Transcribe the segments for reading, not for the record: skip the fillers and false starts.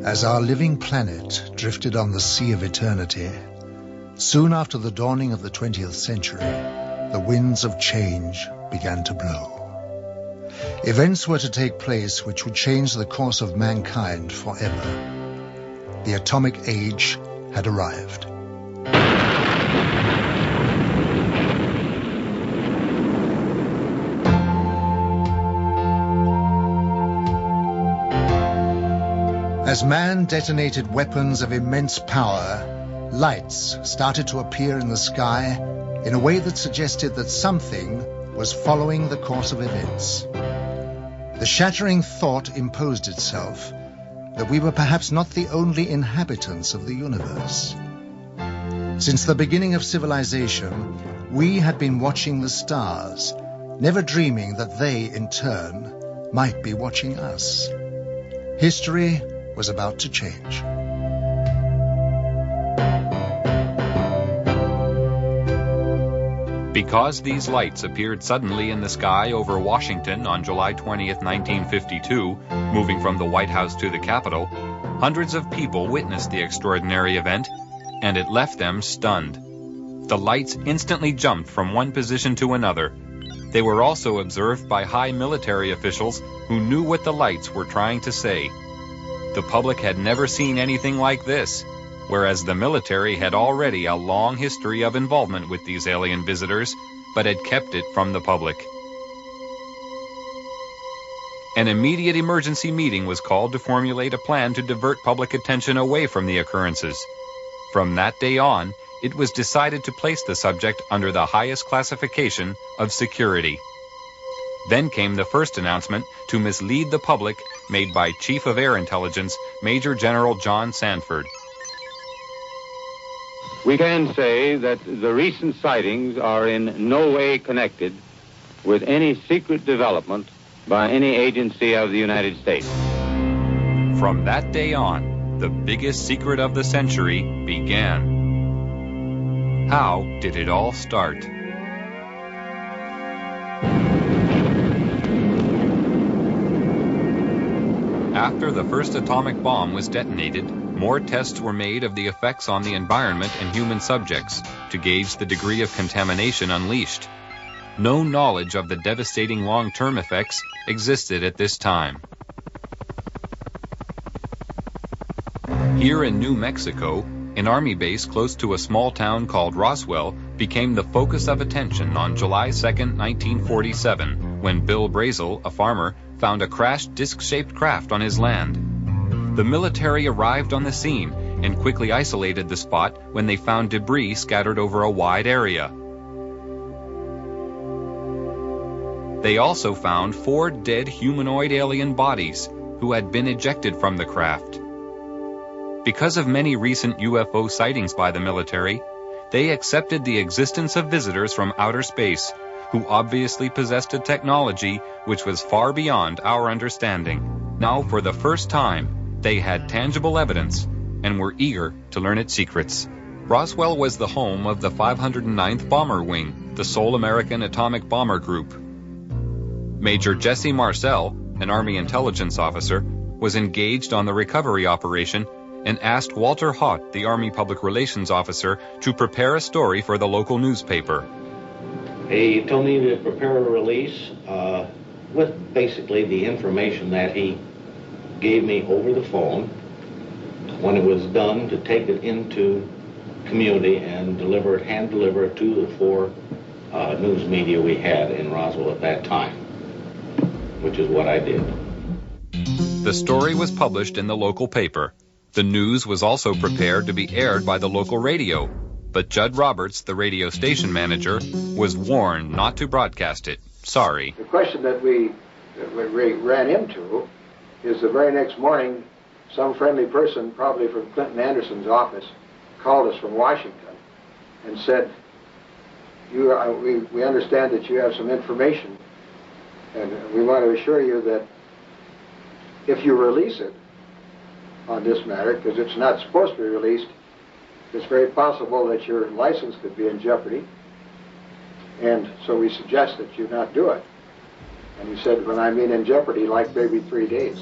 As our living planet drifted on the sea of eternity, soon after the dawning of the 20th century, the winds of change began to blow. Events were to take place which would change the course of mankind forever. The atomic age had arrived. As man detonated weapons of immense power, lights started to appear in the sky in a way that suggested that something was following the course of events. The shattering thought imposed itself that we were perhaps not the only inhabitants of the universe. Since the beginning of civilization, we had been watching the stars, never dreaming that they, in turn, might be watching us. History was about to change. Because these lights appeared suddenly in the sky over Washington on July 20th, 1952, moving from the White House to the Capitol, hundreds of people witnessed the extraordinary event, and it left them stunned. The lights instantly jumped from one position to another. They were also observed by high military officials who knew what the lights were trying to say. The public had never seen anything like this, whereas the military had already a long history of involvement with these alien visitors, but had kept it from the public. An immediate emergency meeting was called to formulate a plan to divert public attention away from the occurrences. From that day on, it was decided to place the subject under the highest classification of security. Then came the first announcement to mislead the public made by Chief of Air Intelligence, Major General John Sanford. We can say that the recent sightings are in no way connected with any secret development by any agency of the United States. From that day on, the biggest secret of the century began. How did it all start? After the first atomic bomb was detonated, more tests were made of the effects on the environment and human subjects to gauge the degree of contamination unleashed. No knowledge of the devastating long-term effects existed at this time. Here in New Mexico, an army base close to a small town called Roswell became the focus of attention on July 2, 1947, when Bill Brazel, a farmer, found a crashed disc-shaped craft on his land. The military arrived on the scene and quickly isolated the spot when they found debris scattered over a wide area. They also found 4 dead humanoid alien bodies who had been ejected from the craft. Because of many recent UFO sightings by the military, they accepted the existence of visitors from outer space who obviously possessed a technology which was far beyond our understanding. Now, for the first time, they had tangible evidence and were eager to learn its secrets. Roswell was the home of the 509th Bomber Wing, the sole American atomic bomber group. Major Jesse Marcel, an Army intelligence officer, was engaged on the recovery operation and asked Walter Haut, the Army Public Relations officer, to prepare a story for the local newspaper. He told me to prepare a release with basically the information that he gave me over the phone. When it was done, to take it into community and hand deliver it to the 4 news media we had in Roswell at that time, which is what I did. The story was published in the local paper. The news was also prepared to be aired by the local radio, but Judd Roberts, the radio station manager, was warned not to broadcast it. Sorry. The question that we ran into is the very next morning, some friendly person, probably from Clinton Anderson's office, called us from Washington and said, we understand that you have some information, and we want to assure you that if you release it on this matter, because it's not supposed to be released, it's very possible that your license could be in jeopardy, and so we suggest that you not do it. And he said, when I mean in jeopardy, like maybe 3 days.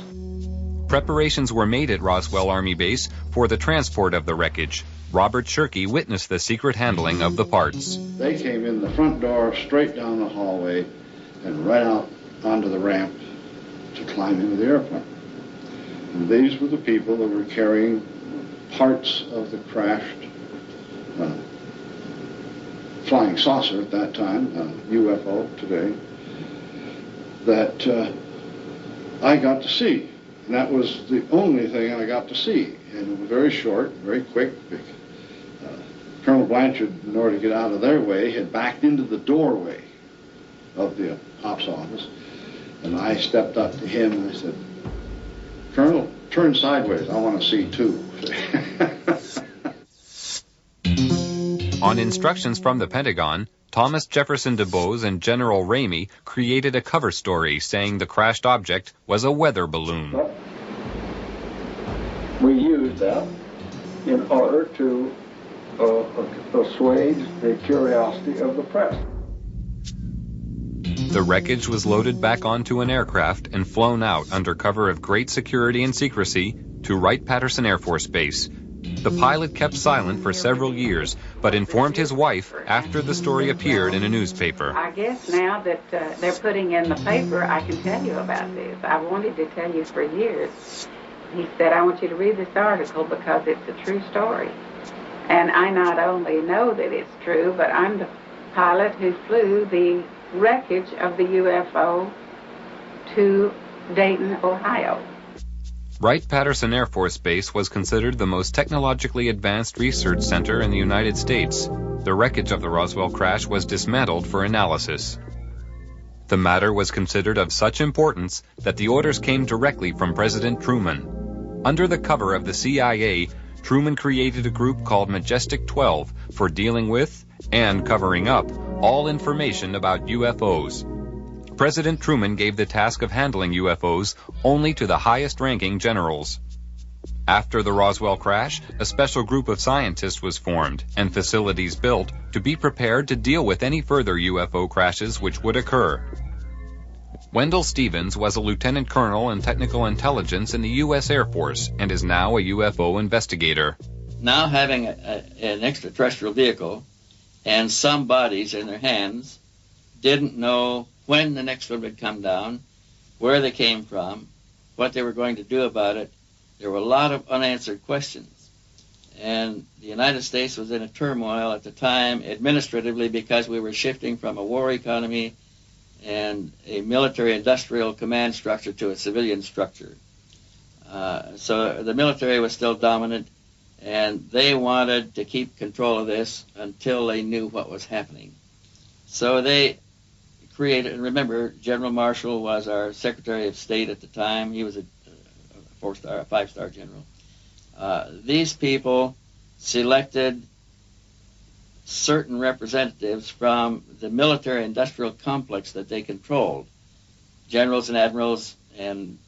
Preparations were made at Roswell Army Base for the transport of the wreckage. Robert Shirkey witnessed the secret handling of the parts. They came in the front door, straight down the hallway, and right out onto the ramp to climb into the airplane. And these were the people that were carrying parts of the crashed flying saucer at that time, UFO today, that I got to see. And that was the only thing I got to see. And it was very short, very quick. Colonel Blanchard, in order to get out of their way, had backed into the doorway of the ops office. And I stepped up to him and I said, "Colonel, turn sideways. I want to see too." On instructions from the Pentagon, Thomas Jefferson DuBose and General Ramey created a cover story saying the crashed object was a weather balloon. We used that in order to assuage the curiosity of the press. The wreckage was loaded back onto an aircraft and flown out under cover of great security and secrecy to Wright-Patterson Air Force Base. The pilot kept silent for several years, but informed his wife after the story appeared in a newspaper. I guess now that they're putting in the paper, I can tell you about this. I wanted to tell you for years. He said, "I want you to read this article because it's a true story." And I not only know that it's true, but I'm the pilot who flew the wreckage of the UFO to Dayton, Ohio. Wright-Patterson Air Force Base was considered the most technologically advanced research center in the United States. The wreckage of the Roswell crash was dismantled for analysis. The matter was considered of such importance that the orders came directly from President Truman. Under the cover of the CIA, Truman created a group called Majestic 12 for dealing with and covering up all information about UFOs. President Truman gave the task of handling UFOs only to the highest-ranking generals. After the Roswell crash, a special group of scientists was formed and facilities built to be prepared to deal with any further UFO crashes which would occur. Wendell Stevens was a lieutenant colonel in technical intelligence in the U.S. Air Force and is now a UFO investigator. Now having an extraterrestrial vehicle and some bodies in their hands, didn't know when the next one would come down, where they came from, what they were going to do about it. There were a lot of unanswered questions. And the United States was in a turmoil at the time administratively because we were shifting from a war economy and a military-industrial command structure to a civilian structure. So the military was still dominant, and they wanted to keep control of this until they knew what was happening. So they created, and remember, General Marshall was our Secretary of State at the time. He was a five-star general. These people selected certain representatives from the military-industrial complex that they controlled, generals and admirals and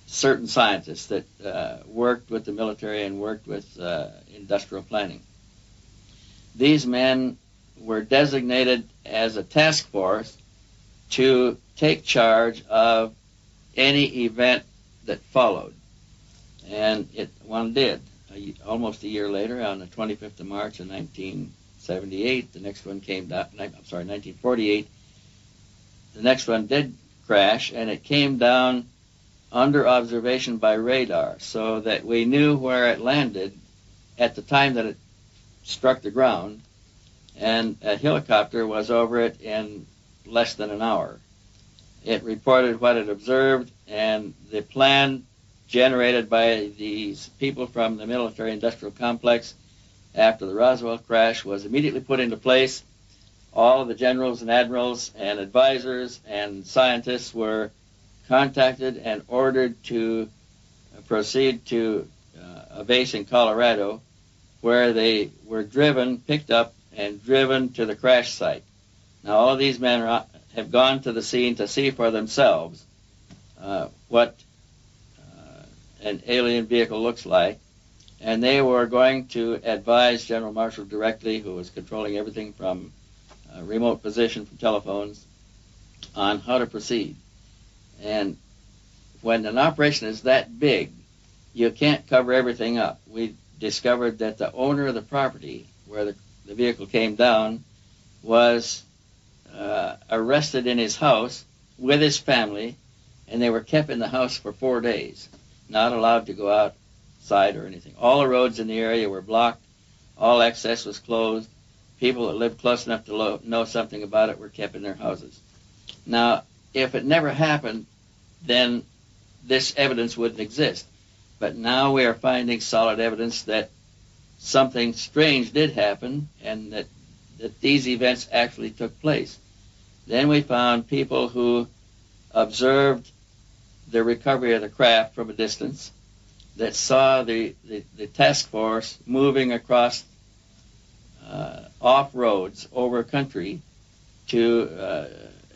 certain scientists that worked with the military and worked with industrial planning. These men were designated as a task force to take charge of any event that followed. And one did. Almost a year later, on the 25th of March of 1978, the next one came down, 1948, the next one did crash, and it came down under observation by radar, so that we knew where it landed at the time that it struck the ground, and a helicopter was over it in less than an hour. It reported what it observed, and the plan generated by these people from the military-industrial complex after the Roswell crash was immediately put into place. All of the generals and admirals and advisors and scientists were contacted and ordered to proceed to a base in Colorado, where they were picked up and driven to the crash site. Now, all of these men have gone to the scene to see for themselves what an alien vehicle looks like, and they were going to advise General Marshall directly, who was controlling everything from remote position from telephones, on how to proceed. And when an operation is that big, you can't cover everything up. We discovered that the owner of the property where the vehicle came down was arrested in his house with his family, and they were kept in the house for 4 days, not allowed to go outside or anything. All the roads in the area were blocked. All access was closed. People that lived close enough to know something about it were kept in their houses. Now, if it never happened, then this evidence wouldn't exist. But now we are finding solid evidence that something strange did happen and that these events actually took place. Then we found people who observed the recovery of the craft from a distance, that saw the task force moving across off roads over country to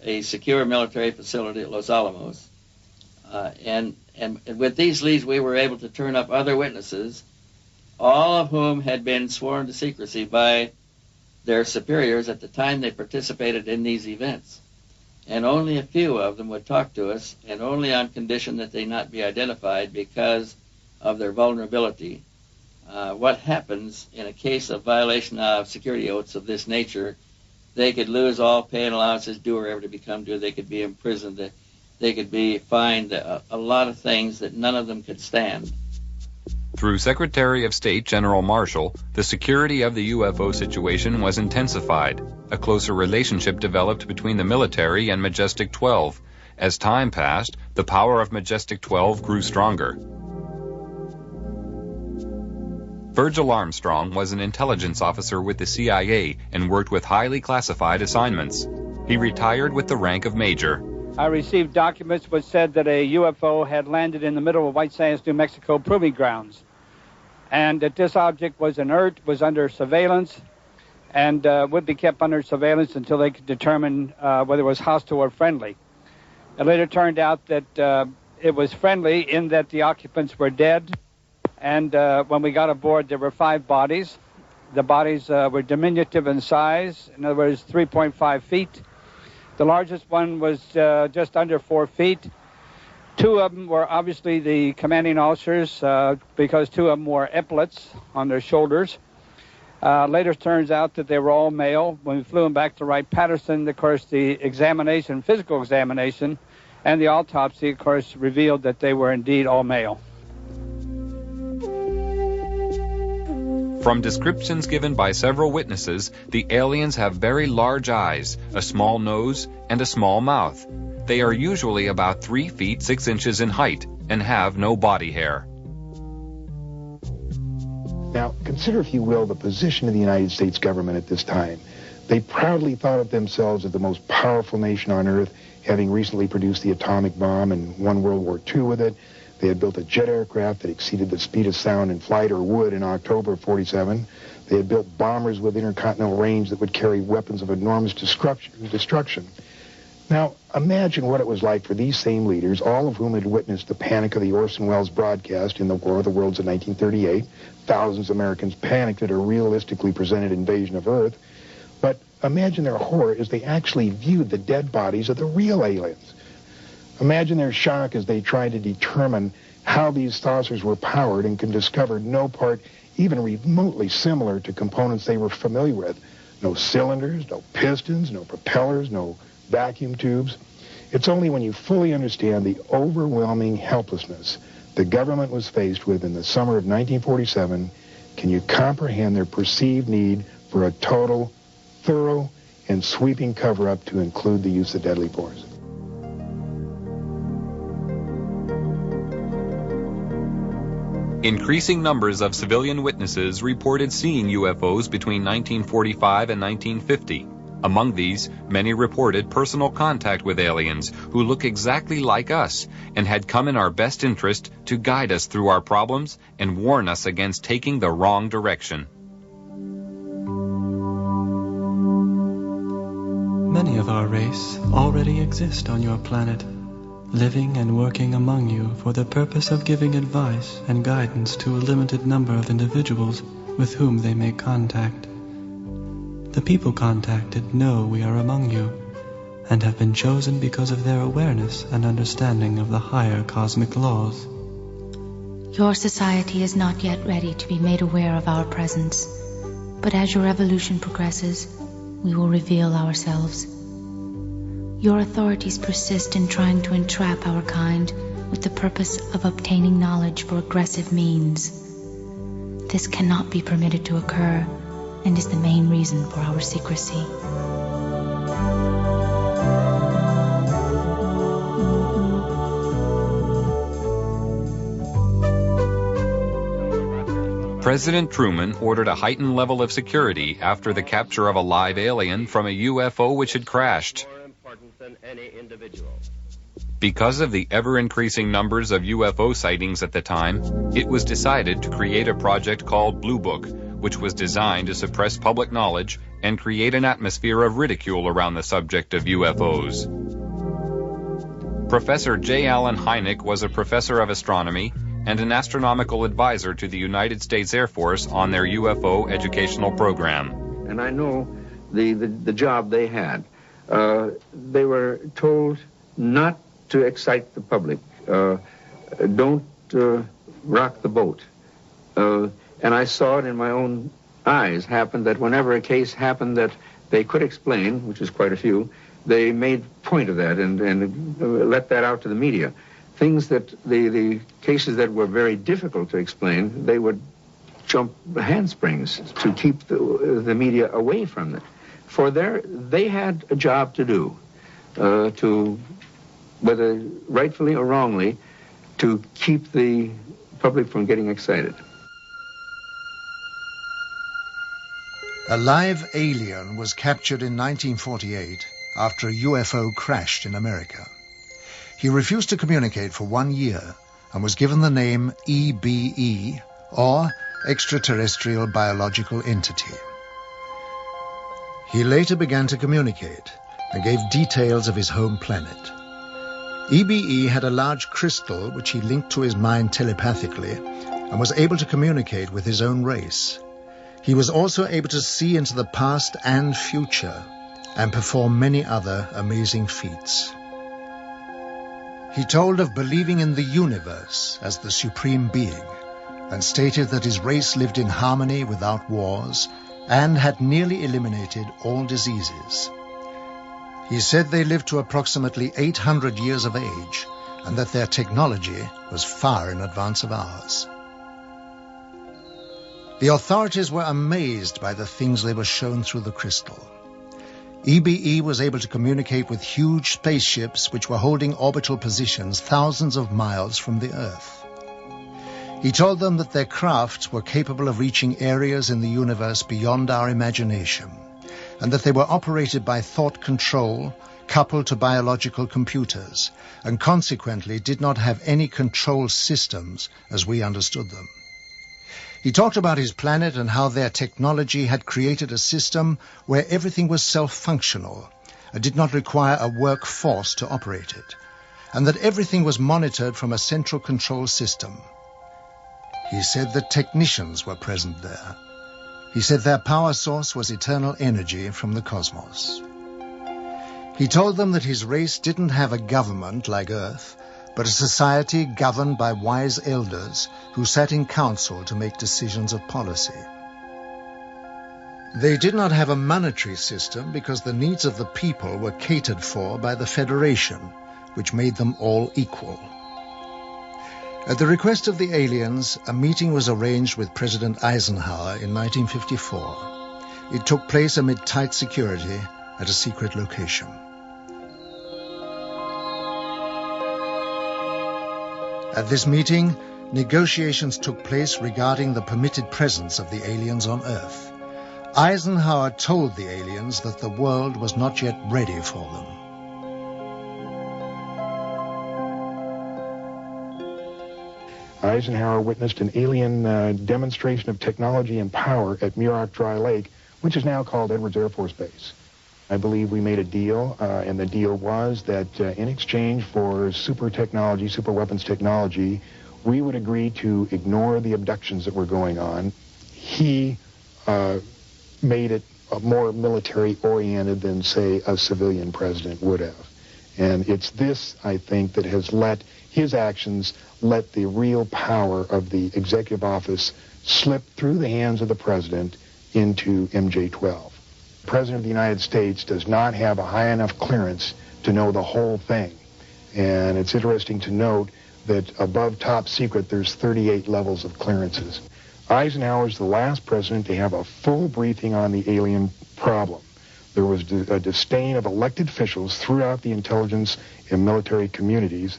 a secure military facility at Los Alamos. And with these leads, we were able to turn up other witnesses, all of whom had been sworn to secrecy by their superiors at the time they participated in these events. And only a few of them would talk to us, and only on condition that they not be identified because of their vulnerability. What happens in a case of violation of security oaths of this nature, they could lose all pay and allowances due or ever to become due. They could be imprisoned. They could be fined a lot of things that none of them could stand. Through Secretary of State General Marshall, the security of the UFO situation was intensified. A closer relationship developed between the military and Majestic 12. As time passed, the power of Majestic 12 grew stronger. Virgil Armstrong was an intelligence officer with the CIA and worked with highly classified assignments. He retired with the rank of major. I received documents which said that a UFO had landed in the middle of White Sands, New Mexico proving grounds, and that this object was inert, was under surveillance, and would be kept under surveillance until they could determine whether it was hostile or friendly. It later turned out that it was friendly in that the occupants were dead, and when we got aboard, there were 5 bodies. The bodies were diminutive in size, in other words, 3.5 feet. The largest one was just under 4 feet. 2 of them were obviously the commanding officers because 2 of them wore epaulets on their shoulders. Later turns out that they were all male. When we flew them back to Wright-Patterson, of course, the examination, physical examination, and the autopsy, of course, revealed that they were indeed all male. From descriptions given by several witnesses, the aliens have very large eyes, a small nose, and a small mouth. They are usually about 3 feet 6 inches in height and have no body hair. Now, consider, if you will, the position of the United States government at this time. They proudly thought of themselves as the most powerful nation on earth, having recently produced the atomic bomb and won World War II with it. They had built a jet aircraft that exceeded the speed of sound in flight, or would, in October of '47. They had built bombers with intercontinental range that would carry weapons of enormous destruction. Now, imagine what it was like for these same leaders, all of whom had witnessed the panic of the Orson Welles broadcast in the War of the Worlds in 1938. Thousands of Americans panicked at a realistically presented invasion of Earth. But imagine their horror as they actually viewed the dead bodies of the real aliens. Imagine their shock as they tried to determine how these saucers were powered and could discover no part even remotely similar to components they were familiar with. No cylinders, no pistons, no propellers, no vacuum tubes. It's only when you fully understand the overwhelming helplessness the government was faced with in the summer of 1947 can you comprehend their perceived need for a total, thorough, and sweeping cover-up to include the use of deadly force. Increasing numbers of civilian witnesses reported seeing UFOs between 1945 and 1950. Among these, many reported personal contact with aliens who look exactly like us and had come in our best interest to guide us through our problems and warn us against taking the wrong direction. Many of our race already exist on your planet, living and working among you for the purpose of giving advice and guidance to a limited number of individuals with whom they make contact. The people contacted know we are among you, and have been chosen because of their awareness and understanding of the higher cosmic laws. Your society is not yet ready to be made aware of our presence, but as your evolution progresses, we will reveal ourselves. Your authorities persist in trying to entrap our kind with the purpose of obtaining knowledge for aggressive means. This cannot be permitted to occur, and is the main reason for our secrecy. President Truman ordered a heightened level of security after the capture of a live alien from a UFO which had crashed. Because of the ever-increasing numbers of UFO sightings at the time, it was decided to create a project called Blue Book, which was designed to suppress public knowledge and create an atmosphere of ridicule around the subject of UFOs. Professor J. Allen Hynek was a professor of astronomy and an astronomical advisor to the United States Air Force on their UFO educational program. And I know the job they had. They were told not to excite the public. Don't rock the boat. And I saw it in my own eyes happen that whenever a case happened that they could explain, which is quite a few, they made point of that and let that out to the media. Things that the cases that were very difficult to explain, they would jump handsprings to keep the media away from it. For they had a job to do, to, whether rightfully or wrongly, to keep the public from getting excited. A live alien was captured in 1948 after a UFO crashed in America. He refused to communicate for 1 year and was given the name EBE, or Extraterrestrial Biological Entity. He later began to communicate and gave details of his home planet. EBE had a large crystal which he linked to his mind telepathically and was able to communicate with his own race. He was also able to see into the past and future and perform many other amazing feats. He told of believing in the universe as the supreme being and stated that his race lived in harmony without wars and had nearly eliminated all diseases. He said they lived to approximately 800 years of age and that their technology was far in advance of ours. The authorities were amazed by the things they were shown through the crystal. EBE was able to communicate with huge spaceships which were holding orbital positions thousands of miles from the Earth. He told them that their crafts were capable of reaching areas in the universe beyond our imagination, and that they were operated by thought control coupled to biological computers, and consequently did not have any control systems as we understood them. He talked about his planet and how their technology had created a system where everything was self-functional and did not require a workforce to operate it, and that everything was monitored from a central control system. He said that technicians were present there. He said their power source was eternal energy from the cosmos. He told them that his race didn't have a government like Earth, but a society governed by wise elders who sat in council to make decisions of policy. They did not have a monetary system because the needs of the people were catered for by the Federation, which made them all equal. At the request of the aliens, a meeting was arranged with President Eisenhower in 1954. It took place amid tight security at a secret location. At this meeting, negotiations took place regarding the permitted presence of the aliens on Earth. Eisenhower told the aliens that the world was not yet ready for them. Eisenhower witnessed an alien demonstration of technology and power at Muroc Dry Lake, which is now called Edwards Air Force Base. I believe we made a deal, and the deal was that in exchange for super technology, super weapons technology, we would agree to ignore the abductions that were going on. He made it more military-oriented than, say, a civilian president would have. And it's this, I think, that has let his actions let the real power of the executive office slip through the hands of the president into MJ-12. The President of the United States does not have a high enough clearance to know the whole thing. And it's interesting to note that above top secret, there's 38 levels of clearances. Eisenhower's the last president to have a full briefing on the alien problem. There was a disdain of elected officials throughout the intelligence and military communities,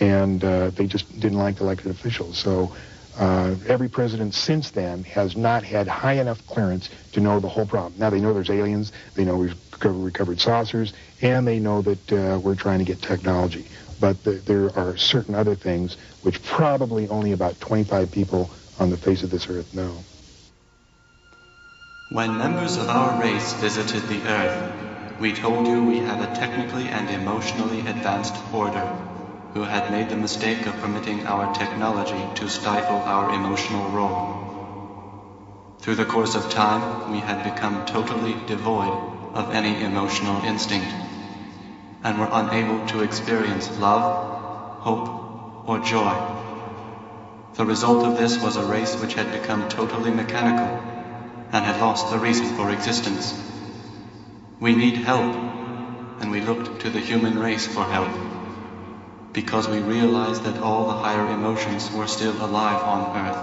and they just didn't like elected officials. So every president since then has not had high enough clearance to know the whole problem. Now they know there's aliens, they know we've recovered saucers, and they know that we're trying to get technology. But there are certain other things which probably only about 25 people on the face of this earth know. When members of our race visited the Earth, we told you we had a technically and emotionally advanced order who had made the mistake of permitting our technology to stifle our emotional role. Through the course of time, we had become totally devoid of any emotional instinct and were unable to experience love, hope, or joy. The result of this was a race which had become totally mechanical and had lost the reason for existence. We need help, and we looked to the human race for help, because we realized that all the higher emotions were still alive on Earth.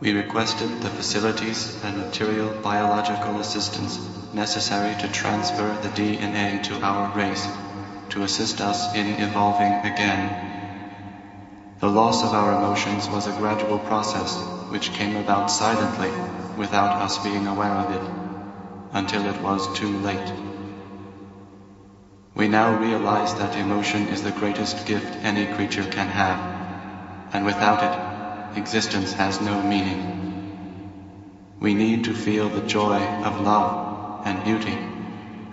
We requested the facilities and material biological assistance necessary to transfer the DNA to our race, to assist us in evolving again. The loss of our emotions was a gradual process which came about silently, without us being aware of it, until it was too late. We now realize that emotion is the greatest gift any creature can have, and without it, existence has no meaning. We need to feel the joy of love and beauty,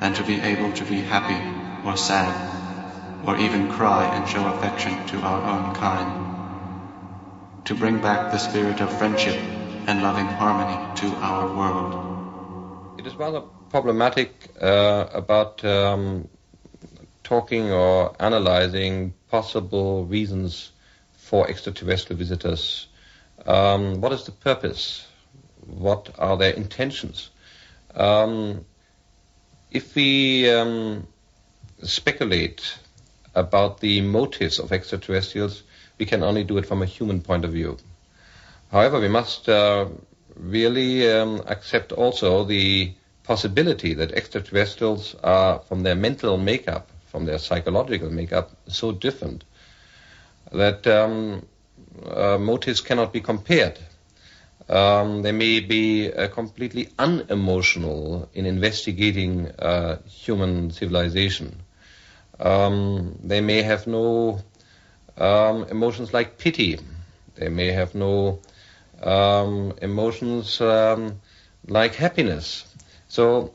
and to be able to be happy or sad, or even cry and show affection to our own kind, to bring back the spirit of friendship and loving harmony to our world. It is rather problematic about talking or analyzing possible reasons for extraterrestrial visitors. What is the purpose? What are their intentions? If we speculate about the motives of extraterrestrials, we can only do it from a human point of view. However, we must really accept also the possibility that extraterrestrials are, from their mental makeup, from their psychological makeup, so different that motives cannot be compared. They may be completely unemotional in investigating human civilization. They may have no emotions like pity. They may have no emotions like happiness. So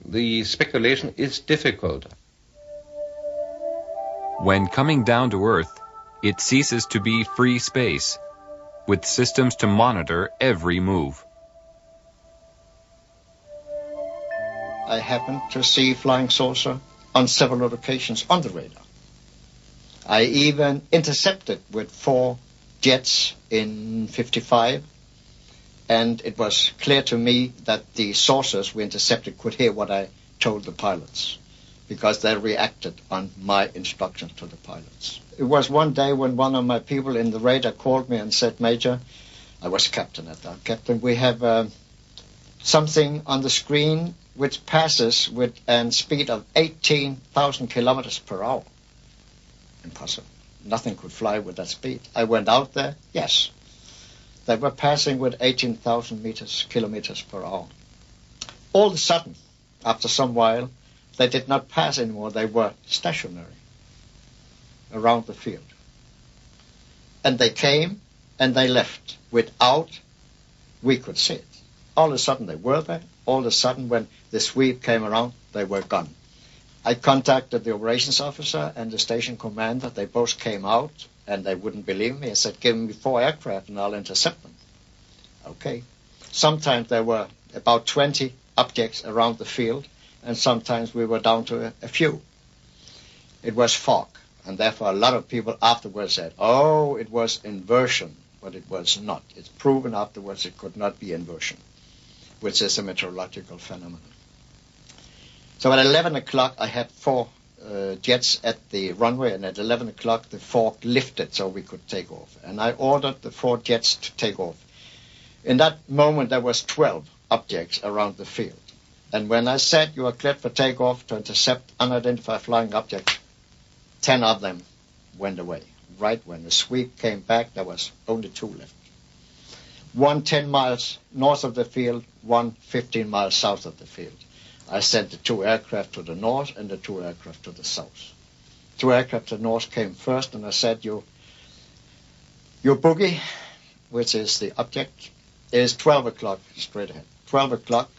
the speculation is difficult. When coming down to Earth, it ceases to be free space, with systems to monitor every move. I happened to see flying saucer on several occasions on the radar. I even intercepted with 4 jets in '55, and it was clear to me that the saucers we intercepted could hear what I told the pilots, because they reacted on my instructions to the pilots. It was one day when one of my people in the radar called me and said, "Major," I was captain at that, "Captain, we have something on the screen which passes with a speed of 18,000 kilometers per hour. Impossible. Nothing could fly with that speed. I went out there. Yes. They were passing with 18,000 kilometers per hour. All of a sudden, after some while, they did not pass anymore. They were stationary around the field. And they came and they left without we could see it. All of a sudden they were there. All of a sudden when the sweep came around, they were gone. I contacted the operations officer and the station commander. They both came out and they wouldn't believe me. I said, "Give me 4 aircraft and I'll intercept them." Okay. Sometimes there were about 20 objects around the field, and sometimes we were down to a few. It was fog, and therefore a lot of people afterwards said, oh, it was inversion, but it was not. It's proven afterwards it could not be inversion, which is a meteorological phenomenon. So at 11 o'clock I had 4 jets at the runway, and at 11 o'clock the fog lifted so we could take off. And I ordered the 4 jets to take off. In that moment there was 12 objects around the field. And when I said you are cleared for takeoff to intercept unidentified flying objects, 10 of them went away. Right when the sweep came back, there was only 2 left. One 10 miles north of the field, one 15 miles south of the field. I sent the 2 aircraft to the north and the 2 aircraft to the south. 2 aircraft to the north came first, and I said, your boogie, which is the object, is 12 o'clock straight ahead. 12 o'clock,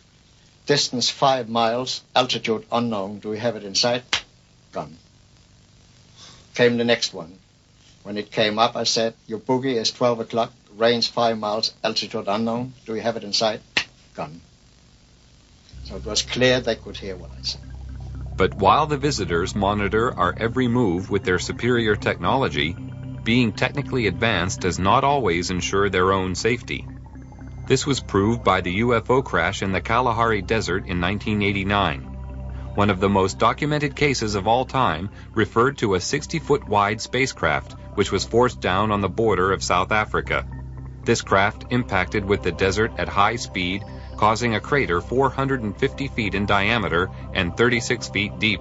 distance 5 miles, altitude unknown. Do we have it in sight? Gone. Came the next one. When it came up, I said, your boogie is 12 o'clock, range 5 miles, altitude unknown. Do we have it in sight? Gone. So it was clear they could hear what I said. But while the visitors monitor our every move with their superior technology, being technically advanced does not always ensure their own safety. This was proved by the UFO crash in the Kalahari Desert in 1989. One of the most documented cases of all time referred to a 60-foot wide spacecraft which was forced down on the border of South Africa. This craft impacted with the desert at high speed, causing a crater 450 feet in diameter and 36 feet deep.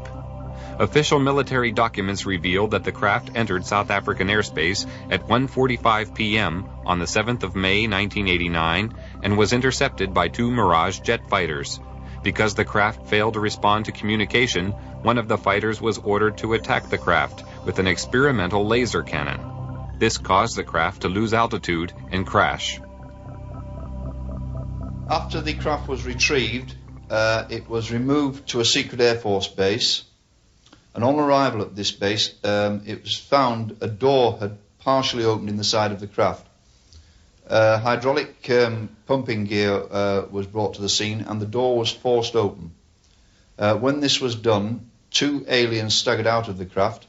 Official military documents reveal that the craft entered South African airspace at 1:45 p.m. on the 7th of May 1989 and was intercepted by 2 Mirage jet fighters. Because the craft failed to respond to communication, one of the fighters was ordered to attack the craft with an experimental laser cannon. This caused the craft to lose altitude and crash. After the craft was retrieved, it was removed to a secret Air Force base, and on arrival at this base, it was found a door had partially opened in the side of the craft. Hydraulic pumping gear was brought to the scene, and the door was forced open. When this was done, 2 aliens staggered out of the craft,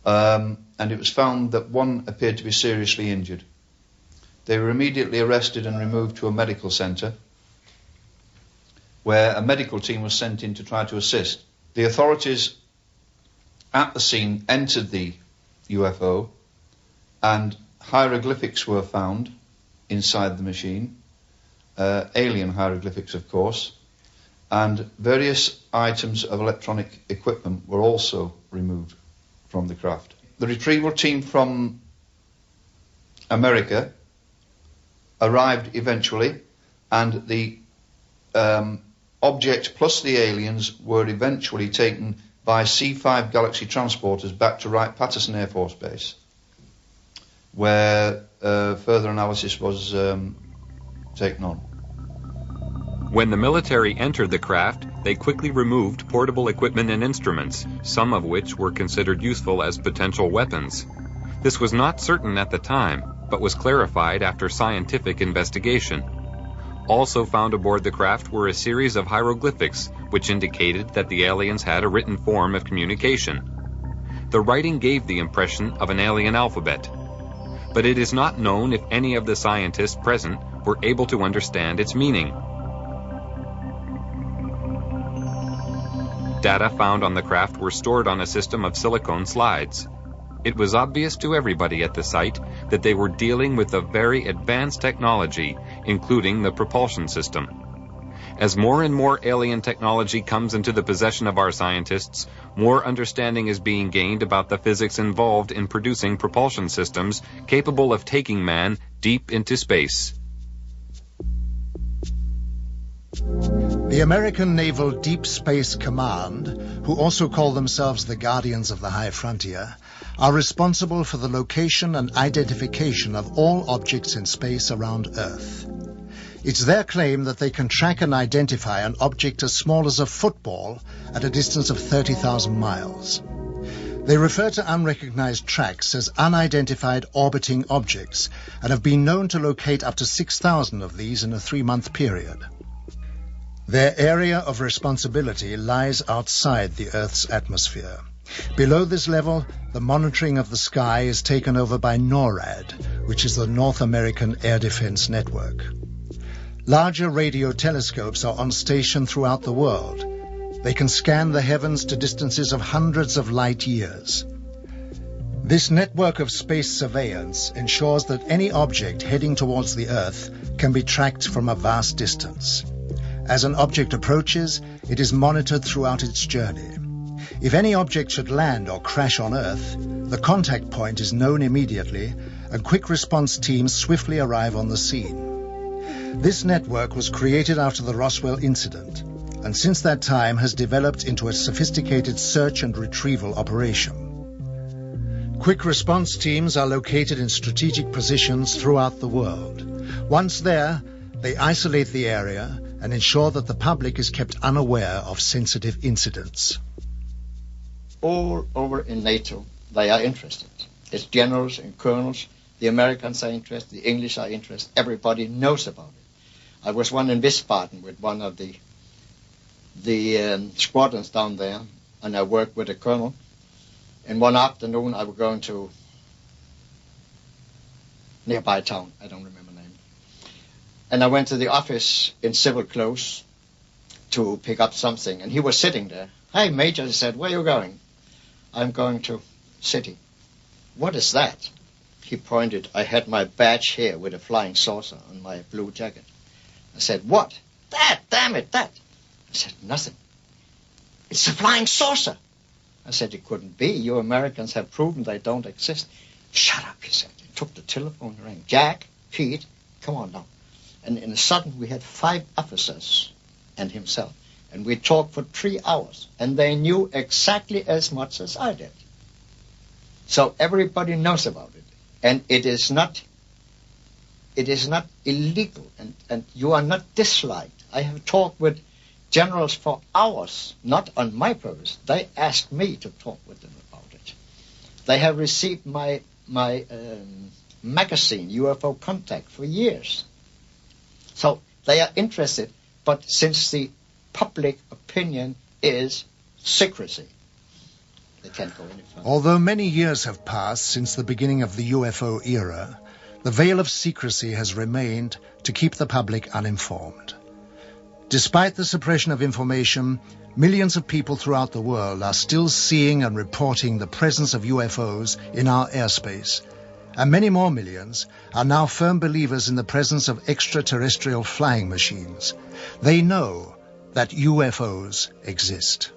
and it was found that one appeared to be seriously injured. They were immediately arrested and removed to a medical centre, where a medical team was sent in to try to assist. The authorities at the scene entered the UFO, and hieroglyphics were found inside the machine, alien hieroglyphics of course, and various items of electronic equipment were also removed from the craft. The retrieval team from America arrived eventually, and the object plus the aliens were eventually taken by C-5 Galaxy transporters back to Wright-Patterson Air Force Base, where further analysis was taken on. When the military entered the craft, they quickly removed portable equipment and instruments, some of which were considered useful as potential weapons. This was not certain at the time, but was clarified after scientific investigation. Also found aboard the craft were a series of hieroglyphics, which indicated that the aliens had a written form of communication. The writing gave the impression of an alien alphabet, but it is not known if any of the scientists present were able to understand its meaning. Data found on the craft were stored on a system of silicone slides. It was obvious to everybody at the site that they were dealing with a very advanced technology, including the propulsion system. As more and more alien technology comes into the possession of our scientists, more understanding is being gained about the physics involved in producing propulsion systems capable of taking man deep into space. The American Naval Deep Space Command, who also call themselves the Guardians of the High Frontier, are responsible for the location and identification of all objects in space around Earth. It's their claim that they can track and identify an object as small as a football at a distance of 30,000 miles. They refer to unrecognized tracks as unidentified orbiting objects and have been known to locate up to 6,000 of these in a 3-month period. Their area of responsibility lies outside the Earth's atmosphere. Below this level, the monitoring of the sky is taken over by NORAD, which is the North American Air Defense Network. Larger radio telescopes are on station throughout the world. They can scan the heavens to distances of hundreds of light years. This network of space surveillance ensures that any object heading towards the Earth can be tracked from a vast distance. As an object approaches, it is monitored throughout its journey. If any object should land or crash on Earth, the contact point is known immediately, and quick response teams swiftly arrive on the scene. This network was created after the Roswell incident, and since that time has developed into a sophisticated search and retrieval operation. Quick response teams are located in strategic positions throughout the world. Once there, they isolate the area and ensure that the public is kept unaware of sensitive incidents. All over in NATO, they are interested. It's generals and colonels. The Americans are interested. The English are interested. Everybody knows about it. I was one in Wiesbaden with one of the squadrons down there, and I worked with a colonel. And one afternoon, I was going to nearby town. I don't remember the name. And I went to the office in civil clothes to pick up something. And he was sitting there. "Hey, Major," he said, "where are you going?" "I'm going to city." "What is that?" He pointed. I had my badge here with a flying saucer on my blue jacket. I said, "What?" "That, damn it, that." I said, "Nothing. It's a flying saucer." I said, "It couldn't be. You Americans have proven they don't exist." "Shut up," he said. He took the telephone and rang. "Jack, Pete, come on now." And in a sudden, we had 5 officers and himself. And we talked for 3 hours. And they knew exactly as much as I did. So everybody knows about it. And it is not illegal. And you are not disliked. I have talked with generals for hours, not on my purpose. They asked me to talk with them about it. They have received my magazine, UFO Contact, for years. So they are interested, but since the public opinion is secrecy, they can't go any further. Although many years have passed since the beginning of the UFO era, the veil of secrecy has remained to keep the public uninformed. Despite the suppression of information, millions of people throughout the world are still seeing and reporting the presence of UFOs in our airspace, and many more millions are now firm believers in the presence of extraterrestrial flying machines. They know that UFOs exist.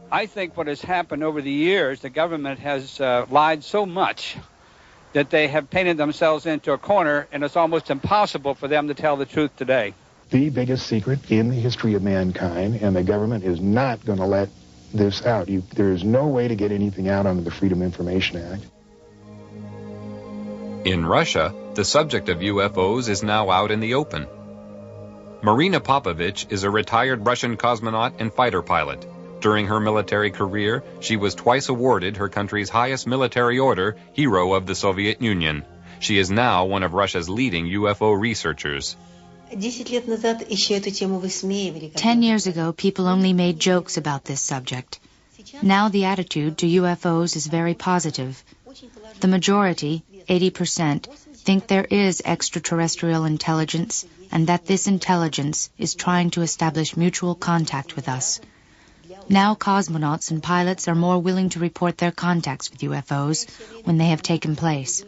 I think what has happened over the years, the government has lied so much that they have painted themselves into a corner, and it's almost impossible for them to tell the truth today. The biggest secret in the history of mankind, and the government is not going to let this out. There is no way to get anything out under the Freedom of Information Act. In Russia, the subject of UFOs is now out in the open. Marina Popovich is a retired Russian cosmonaut and fighter pilot. During her military career, she was twice awarded her country's highest military order, Hero of the Soviet Union. She is now one of Russia's leading UFO researchers. 10 years ago, people only made jokes about this subject. Now the attitude to UFOs is very positive. The majority, 80%, think there is extraterrestrial intelligence and that this intelligence is trying to establish mutual contact with us. Now cosmonauts and pilots are more willing to report their contacts with UFOs when they have taken place.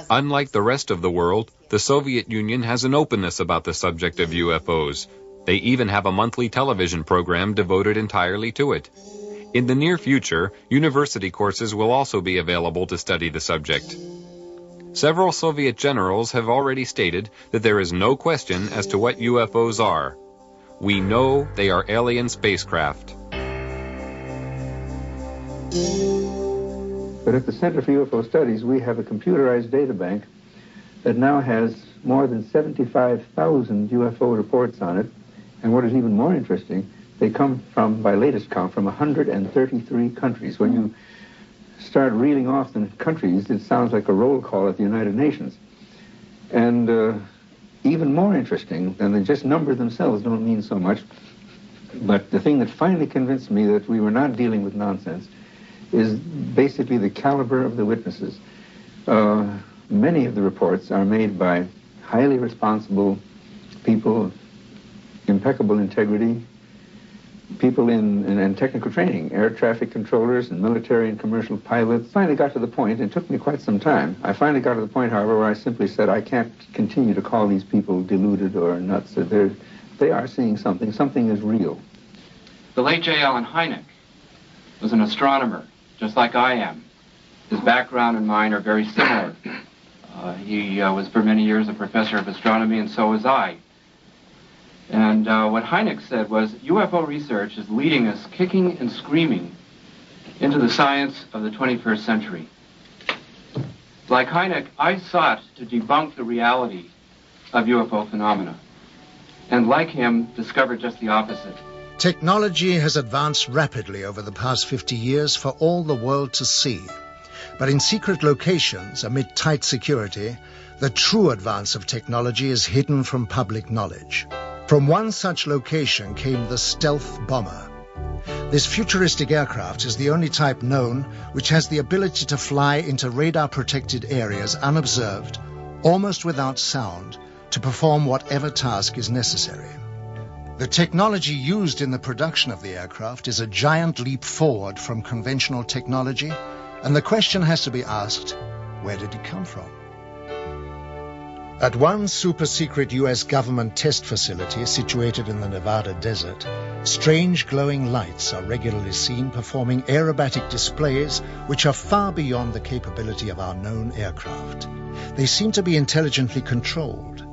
Unlike the rest of the world, the Soviet Union has an openness about the subject of UFOs. They even have a monthly television program devoted entirely to it. In the near future, university courses will also be available to study the subject. Several Soviet generals have already stated that there is no question as to what UFOs are. We know they are alien spacecraft. But at the Center for UFO Studies, we have a computerized data bank that now has more than 75,000 UFO reports on it. And what is even more interesting, they come from, by latest count, from 133 countries. When you start reeling off the countries, it sounds like a roll call at the United Nations. And even more interesting, and the just numbers themselves don't mean so much, but the thing that finally convinced me that we were not dealing with nonsense is basically the caliber of the witnesses. Many of the reports are made by highly responsible people, impeccable integrity, people in technical training, air traffic controllers and military and commercial pilots. Finally got to the point, and it took me quite some time. I finally got to the point, however, where I simply said, I can't continue to call these people deluded or nuts. They are seeing something. Something is real. The late J. Allen Hynek was an astronomer, just like I am. His background and mine are very similar. He was for many years a professor of astronomy, and so was I. And what Hynek said was, UFO research is leading us kicking and screaming into the science of the 21st century. Like Hynek, I sought to debunk the reality of UFO phenomena, and like him, discovered just the opposite. Technology has advanced rapidly over the past 50 years for all the world to see. But in secret locations, amid tight security, the true advance of technology is hidden from public knowledge. From one such location came the stealth bomber. This futuristic aircraft is the only type known which has the ability to fly into radar-protected areas unobserved, almost without sound, to perform whatever task is necessary. The technology used in the production of the aircraft is a giant leap forward from conventional technology, and the question has to be asked, where did it come from? At one super-secret U.S. government test facility situated in the Nevada desert, strange glowing lights are regularly seen performing aerobatic displays which are far beyond the capability of our known aircraft. They seem to be intelligently controlled.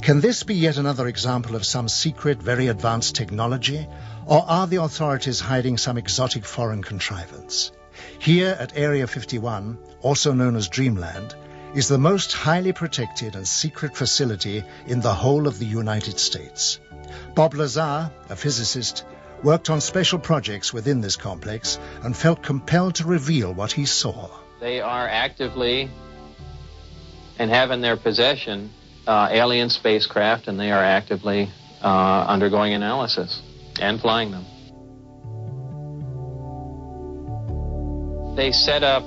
Can this be yet another example of some secret, very advanced technology, or are the authorities hiding some exotic foreign contrivance? Here at Area 51, also known as Dreamland, is the most highly protected and secret facility in the whole of the United States. Bob Lazar, a physicist, worked on special projects within this complex and felt compelled to reveal what he saw. They are actively and have in their possession alien spacecraft, and they are actively undergoing analysis and flying them. They set up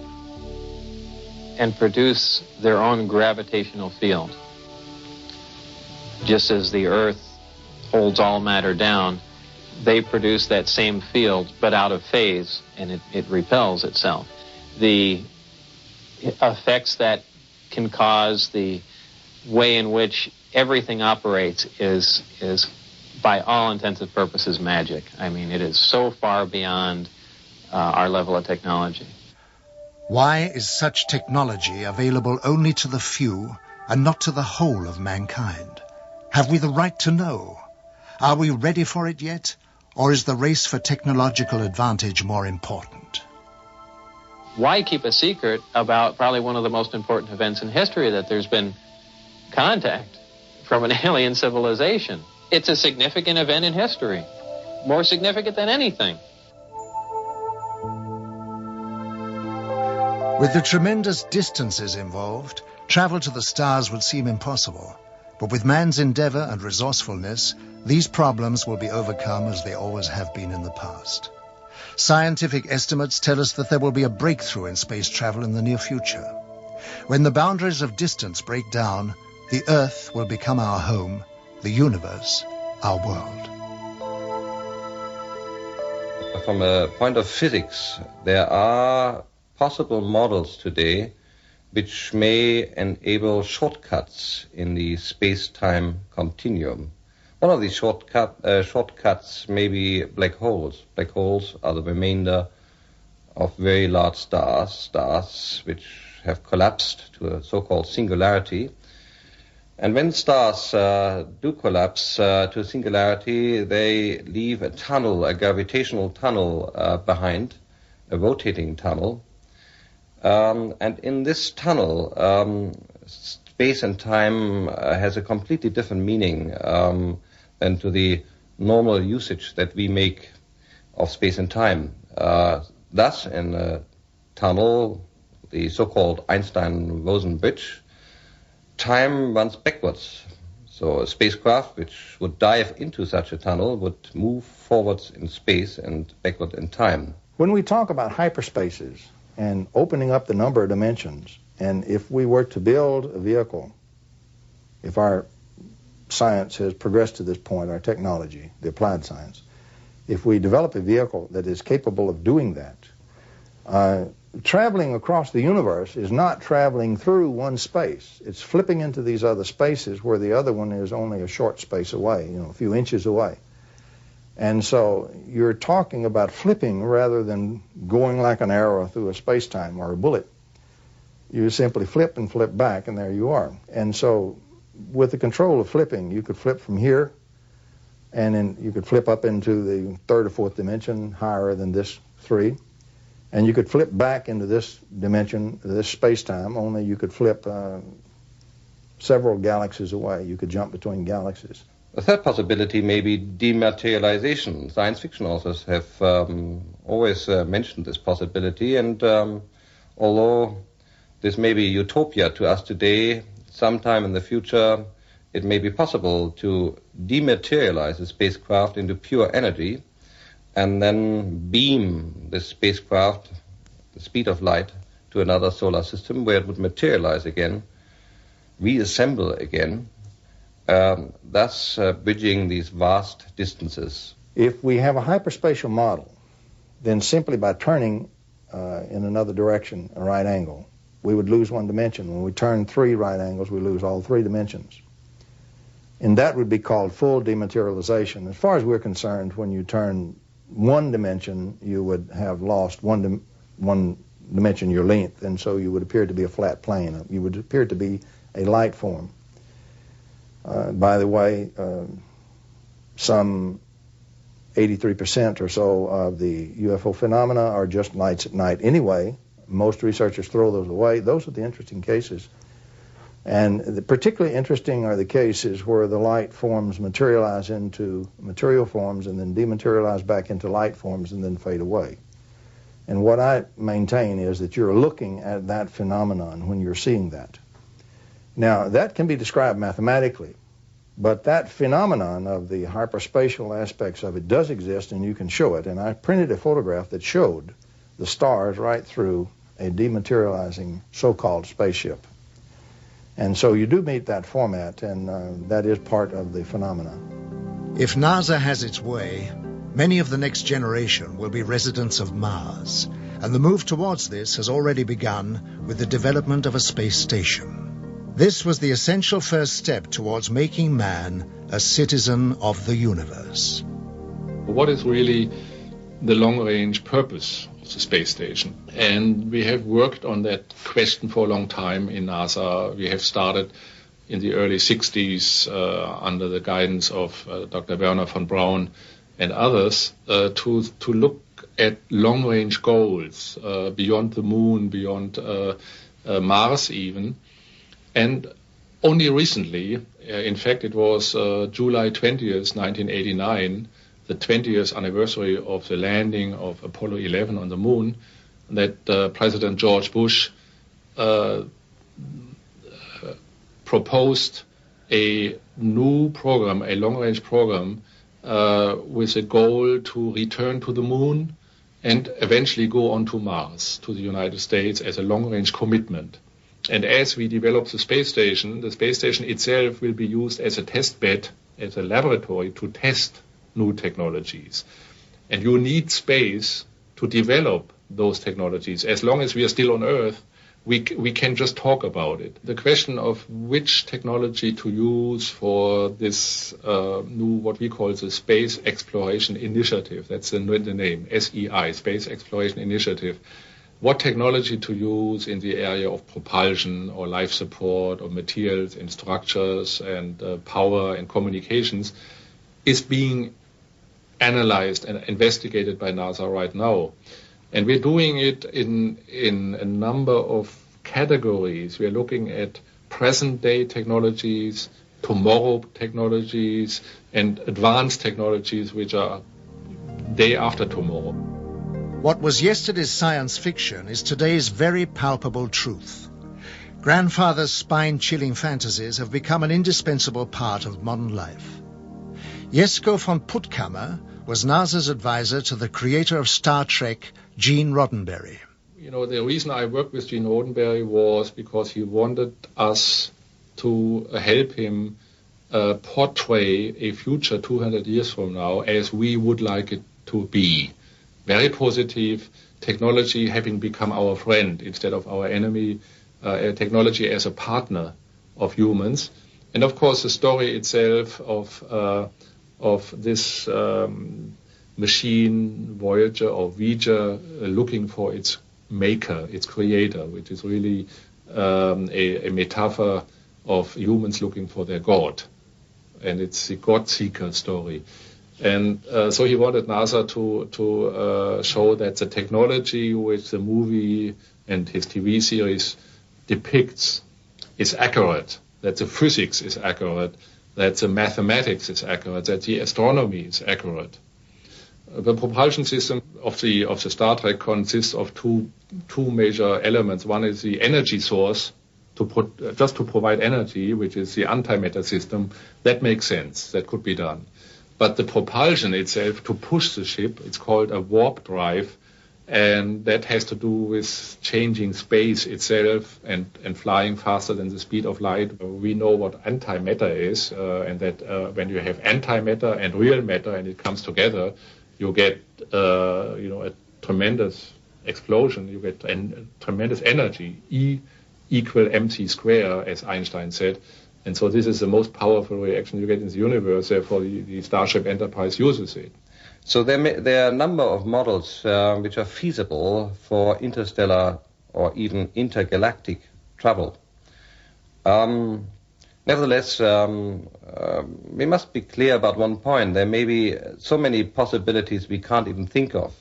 and produce their own gravitational field. Just as the Earth holds all matter down, they produce that same field, but out of phase, and it repels itself. The effects that can cause, the way in which everything operates is by all intents and purposes, magic. I mean, it is so far beyond our level of technology. Why is such technology available only to the few and not to the whole of mankind? Have we the right to know? Are we ready for it yet? Or is the race for technological advantage more important? Why keep a secret about probably one of the most important events in history, that there's been contact from an alien civilization? It's a significant event in history, more significant than anything. With the tremendous distances involved, travel to the stars would seem impossible. But with man's endeavor and resourcefulness, these problems will be overcome as they always have been in the past. Scientific estimates tell us that there will be a breakthrough in space travel in the near future. When the boundaries of distance break down, the Earth will become our home, the universe our world. From a point of physics, there are possible models today which may enable shortcuts in the space-time continuum. One of these shortcuts may be black holes. Black holes are the remainder of very large stars which have collapsed to a so-called singularity. And when stars do collapse to singularity, they leave a tunnel, a gravitational tunnel behind, a rotating tunnel. And in this tunnel, space and time has a completely different meaning than to the normal usage that we make of space and time. Thus, in a tunnel, the so-called Einstein-Rosen bridge, time runs backwards. So a spacecraft which would dive into such a tunnel would move forwards in space and backward in time. When we talk about hyperspaces and opening up the number of dimensions, and if we were to build a vehicle, if our science has progressed to this point, our technology, the applied science, if we develop a vehicle that is capable of doing that, traveling across the universe is not traveling through one space. It's flipping into these other spaces where the other one is only a short space away, a few inches away. And so you're talking about flipping rather than going like an arrow through a space-time or a bullet. You simply flip and flip back, and there you are. And so with the control of flipping, you could flip from here, and then you could flip up into the third or fourth dimension, higher than this 3. And you could flip back into this dimension, this space-time, only you could flip several galaxies away. You could jump between galaxies. A third possibility may be dematerialization. Science fiction authors have always mentioned this possibility, and although this may be utopia to us today, sometime in the future it may be possible to dematerialize a spacecraft into pure energy and then beam the spacecraft, the speed of light, to another solar system where it would materialize again, reassemble again, thus bridging these vast distances. If we have a hyperspatial model, then simply by turning in another direction, a right angle, we would lose one dimension. When we turn 3 right angles, we lose all 3 dimensions. And that would be called full dematerialization. As far as we're concerned, when you turn 1 dimension, you would have lost one dimension, your length, and so you would appear to be a flat plane. You would appear to be a light form. By the way, some 83% or so of the UFO phenomena are just lights at night anyway. Most researchers throw those away. Those are the interesting cases. And particularly interesting are the cases where the light forms materialize into material forms and then dematerialize back into light forms and then fade away. And what I maintain is that you're looking at that phenomenon when you're seeing that. Now, that can be described mathematically, but that phenomenon of the hyperspatial aspects of it does exist, and you can show it. And I printed a photograph that showed the stars right through a dematerializing so-called spaceship. And so you do meet that format, and that is part of the phenomena. If NASA has its way, many of the next generation will be residents of Mars, and the move towards this has already begun with the development of a space station. This was the essential first step towards making man a citizen of the universe. What is really the long-range purpose of the space station? And we have worked on that question for a long time in NASA. We have started in the early 60s under the guidance of Dr. Werner von Braun and others to look at long-range goals beyond the moon, beyond Mars even. And only recently, in fact it was July 20th, 1989, the 20th anniversary of the landing of Apollo 11 on the moon, that President George Bush proposed a new program, a long-range program, with a goal to return to the moon and eventually go on to Mars, to the United States, as a long-range commitment. And as we develop the space station itself will be used as a test bed, as a laboratory to test new technologies. And you need space to develop those technologies. As long as we are still on Earth, we can just talk about it. The question of which technology to use for this new, what we call the Space Exploration Initiative, that's the name, SEI, Space Exploration Initiative. What technology to use in the area of propulsion or life support or materials and structures and power and communications is being analyzed and investigated by NASA right now. And we're doing it in a number of categories. We're looking at present-day technologies, tomorrow technologies, and advanced technologies which are day after tomorrow. What was yesterday's science fiction is today's very palpable truth. Grandfather's spine-chilling fantasies have become an indispensable part of modern life. Jesko von Puttkammer was NASA's advisor to the creator of Star Trek, Gene Roddenberry. You know, the reason I worked with Gene Roddenberry was because he wanted us to help him portray a future 200 years from now as we would like it to be. Very positive, technology having become our friend instead of our enemy, technology as a partner of humans. And of course the story itself of this machine, Voyager or V'ger, looking for its maker, its creator, which is really a metaphor of humans looking for their God. And it's the God-seeker story. And so he wanted NASA to show that the technology which the movie and his TV series depicts is accurate, that the physics is accurate, that the mathematics is accurate, that the astronomy is accurate. The propulsion system of the Star Trek consists of two major elements. One is the energy source, just to provide energy, which is the antimatter system. That makes sense. That could be done. But the propulsion itself, to push the ship, it's called a warp drive, and that has to do with changing space itself and flying faster than the speed of light. We know what antimatter is, and that when you have antimatter and real matter and it comes together, you get a tremendous explosion. You get tremendous energy. E equal mc square, as Einstein said. And so this is the most powerful reaction you get in the universe. Therefore, the Starship Enterprise uses it. So there are a number of models which are feasible for interstellar or even intergalactic travel. Nevertheless, we must be clear about one point. There may be so many possibilities we can't even think of.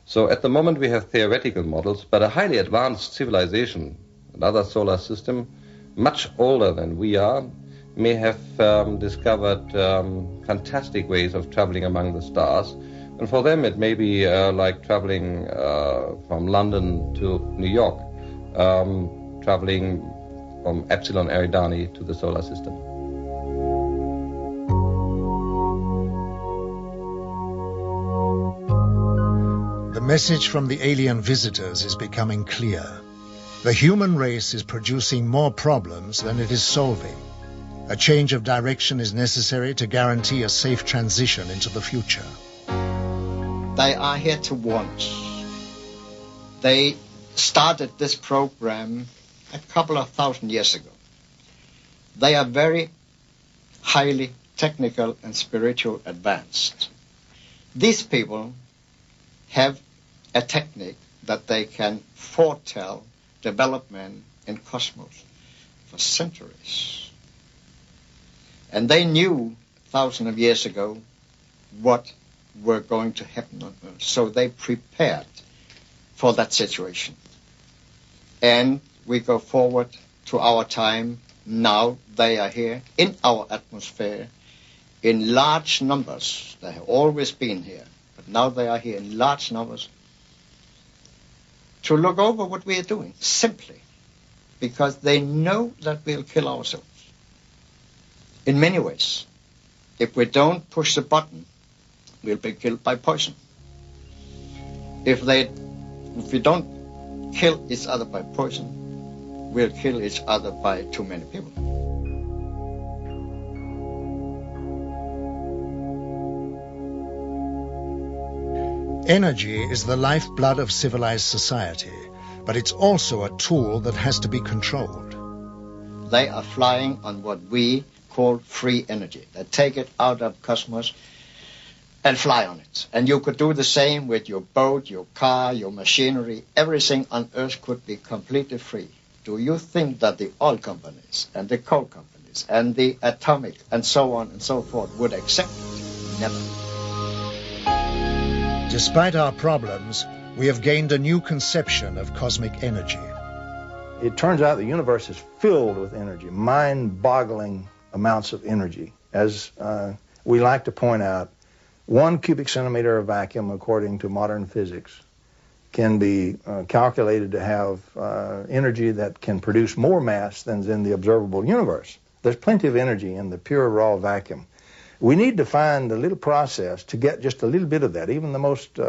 So at the moment we have theoretical models, but a highly advanced civilization, another solar system, much older than we are, may have discovered fantastic ways of traveling among the stars. And for them it may be like traveling from London to New York, traveling from Epsilon Eridani to the solar system. The message from the alien visitors is becoming clear. The human race is producing more problems than it is solving. A change of direction is necessary to guarantee a safe transition into the future. They are here to warn us. They started this program a couple of thousand years ago. They are very highly technical and spiritual advanced. These people have a technique that they can foretell development in cosmos for centuries. And they knew thousands of years ago what were going to happen on Earth. So they prepared for that situation. And we go forward to our time. Now they are here in our atmosphere in large numbers. They have always been here, but now they are here in large numbers to look over what we are doing, simply because they know that we'll kill ourselves. In many ways. If we don't push the button, we'll be killed by poison. If we don't kill each other by poison, we'll kill each other by too many people. Energy is the lifeblood of civilized society, but it's also a tool that has to be controlled. They are flying on what we call free energy. They take it out of cosmos and fly on it. And you could do the same with your boat, your car, your machinery. Everything on Earth could be completely free. Do you think that the oil companies and the coal companies and the atomic and so on and so forth would accept it? Never. Despite our problems, we have gained a new conception of cosmic energy. It turns out the universe is filled with energy, mind-boggling amounts of energy. As we like to point out, 1 cubic centimeter of vacuum, according to modern physics, can be calculated to have energy that can produce more mass than is in the observable universe. There's plenty of energy in the pure raw vacuum. We need to find a little process to get just a little bit of that, even the most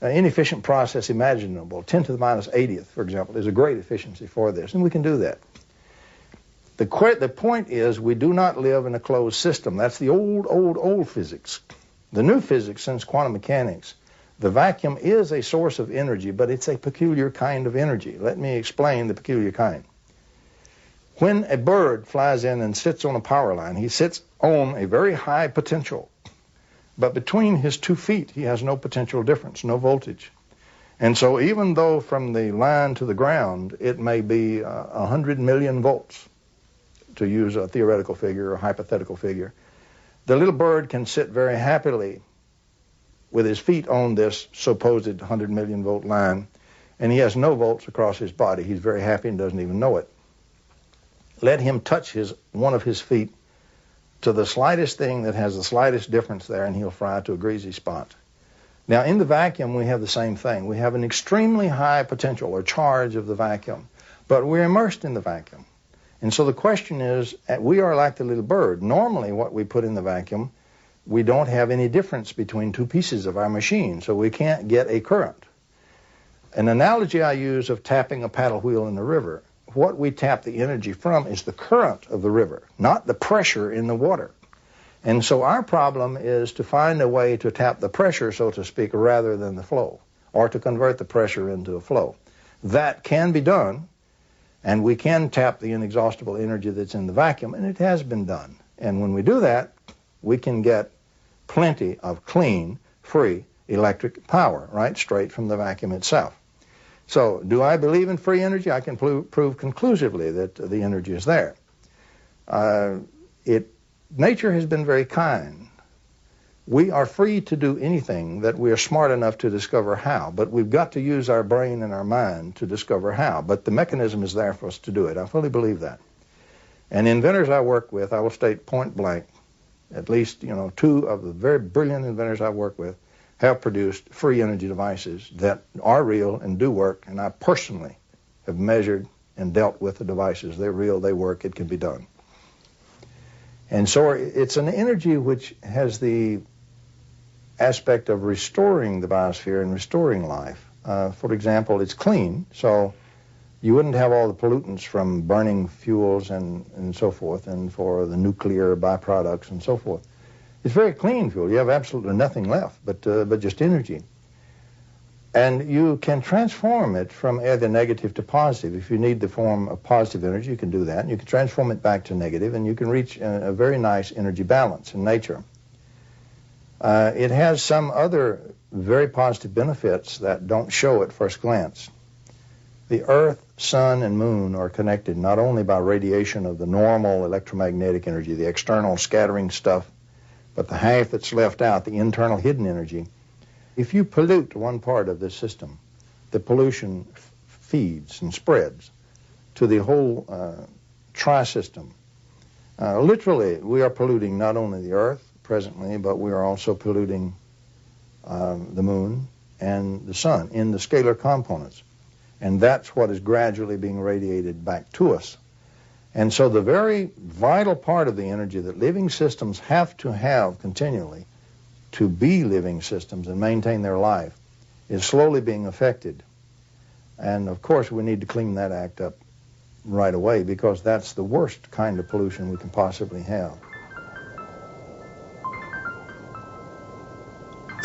inefficient process imaginable. 10 to the minus 80th, for example, is a great efficiency for this, and we can do that. The point is we do not live in a closed system. That's the old physics. The new physics, since quantum mechanics, the vacuum is a source of energy, but it's a peculiar kind of energy. Let me explain the peculiar kind. When a bird flies in and sits on a power line, he sits on a very high potential. But between his 2 feet, he has no potential difference, no voltage. And so even though from the line to the ground, it may be 100 million volts, to use a theoretical figure or a hypothetical figure, the little bird can sit very happily with his feet on this supposed 100 million volt line, and he has no volts across his body. He's very happy and doesn't even know it. Let him touch one of his feet to the slightest thing that has the slightest difference there, and he'll fry to a greasy spot. Now, in the vacuum, we have the same thing. We have an extremely high potential or charge of the vacuum, but we're immersed in the vacuum. And so the question is, we are like the little bird. Normally, what we put in the vacuum, we don't have any difference between 2 pieces of our machine, so we can't get a current. An analogy I use of tapping a paddle wheel in the river, what we tap the energy from is the current of the river, not the pressure in the water. And so our problem is to find a way to tap the pressure, so to speak, rather than the flow, or to convert the pressure into a flow. That can be done, and we can tap the inexhaustible energy that's in the vacuum, and it has been done. And when we do that, we can get plenty of clean, free electric power, right, straight from the vacuum itself. So, do I believe in free energy? I can prove conclusively that the energy is there. Nature has been very kind. We are free to do anything that we are smart enough to discover how, but we've got to use our brain and our mind to discover how. But the mechanism is there for us to do it. I fully believe that. And inventors I work with, I will state point blank, at least 2 of the very brilliant inventors I work with have produced free energy devices that are real and do work, and I personally have measured and dealt with the devices. They're real, they work, it can be done. And so it's an energy which has the aspect of restoring the biosphere and restoring life. For example, it's clean, so you wouldn't have all the pollutants from burning fuels and so forth, and for the nuclear byproducts and so forth. It's very clean fuel. You have absolutely nothing left but just energy. And you can transform it from either negative to positive. If you need the form of positive energy, you can do that. And you can transform it back to negative, and you can reach a very nice energy balance in nature. It has some other very positive benefits that don't show at first glance. The Earth, Sun, and Moon are connected not only by radiation of the normal electromagnetic energy, the external scattering stuff, but the half that's left out, the internal hidden energy. If you pollute one part of this system, the pollution feeds and spreads to the whole tri-system. Literally, we are polluting not only the Earth presently, but we are also polluting the Moon and the Sun in the scalar components. And that's what is gradually being radiated back to us. And so the very vital part of the energy that living systems have to have continually to be living systems and maintain their life is slowly being affected. And of course we need to clean that act up right away, because that's the worst kind of pollution we can possibly have.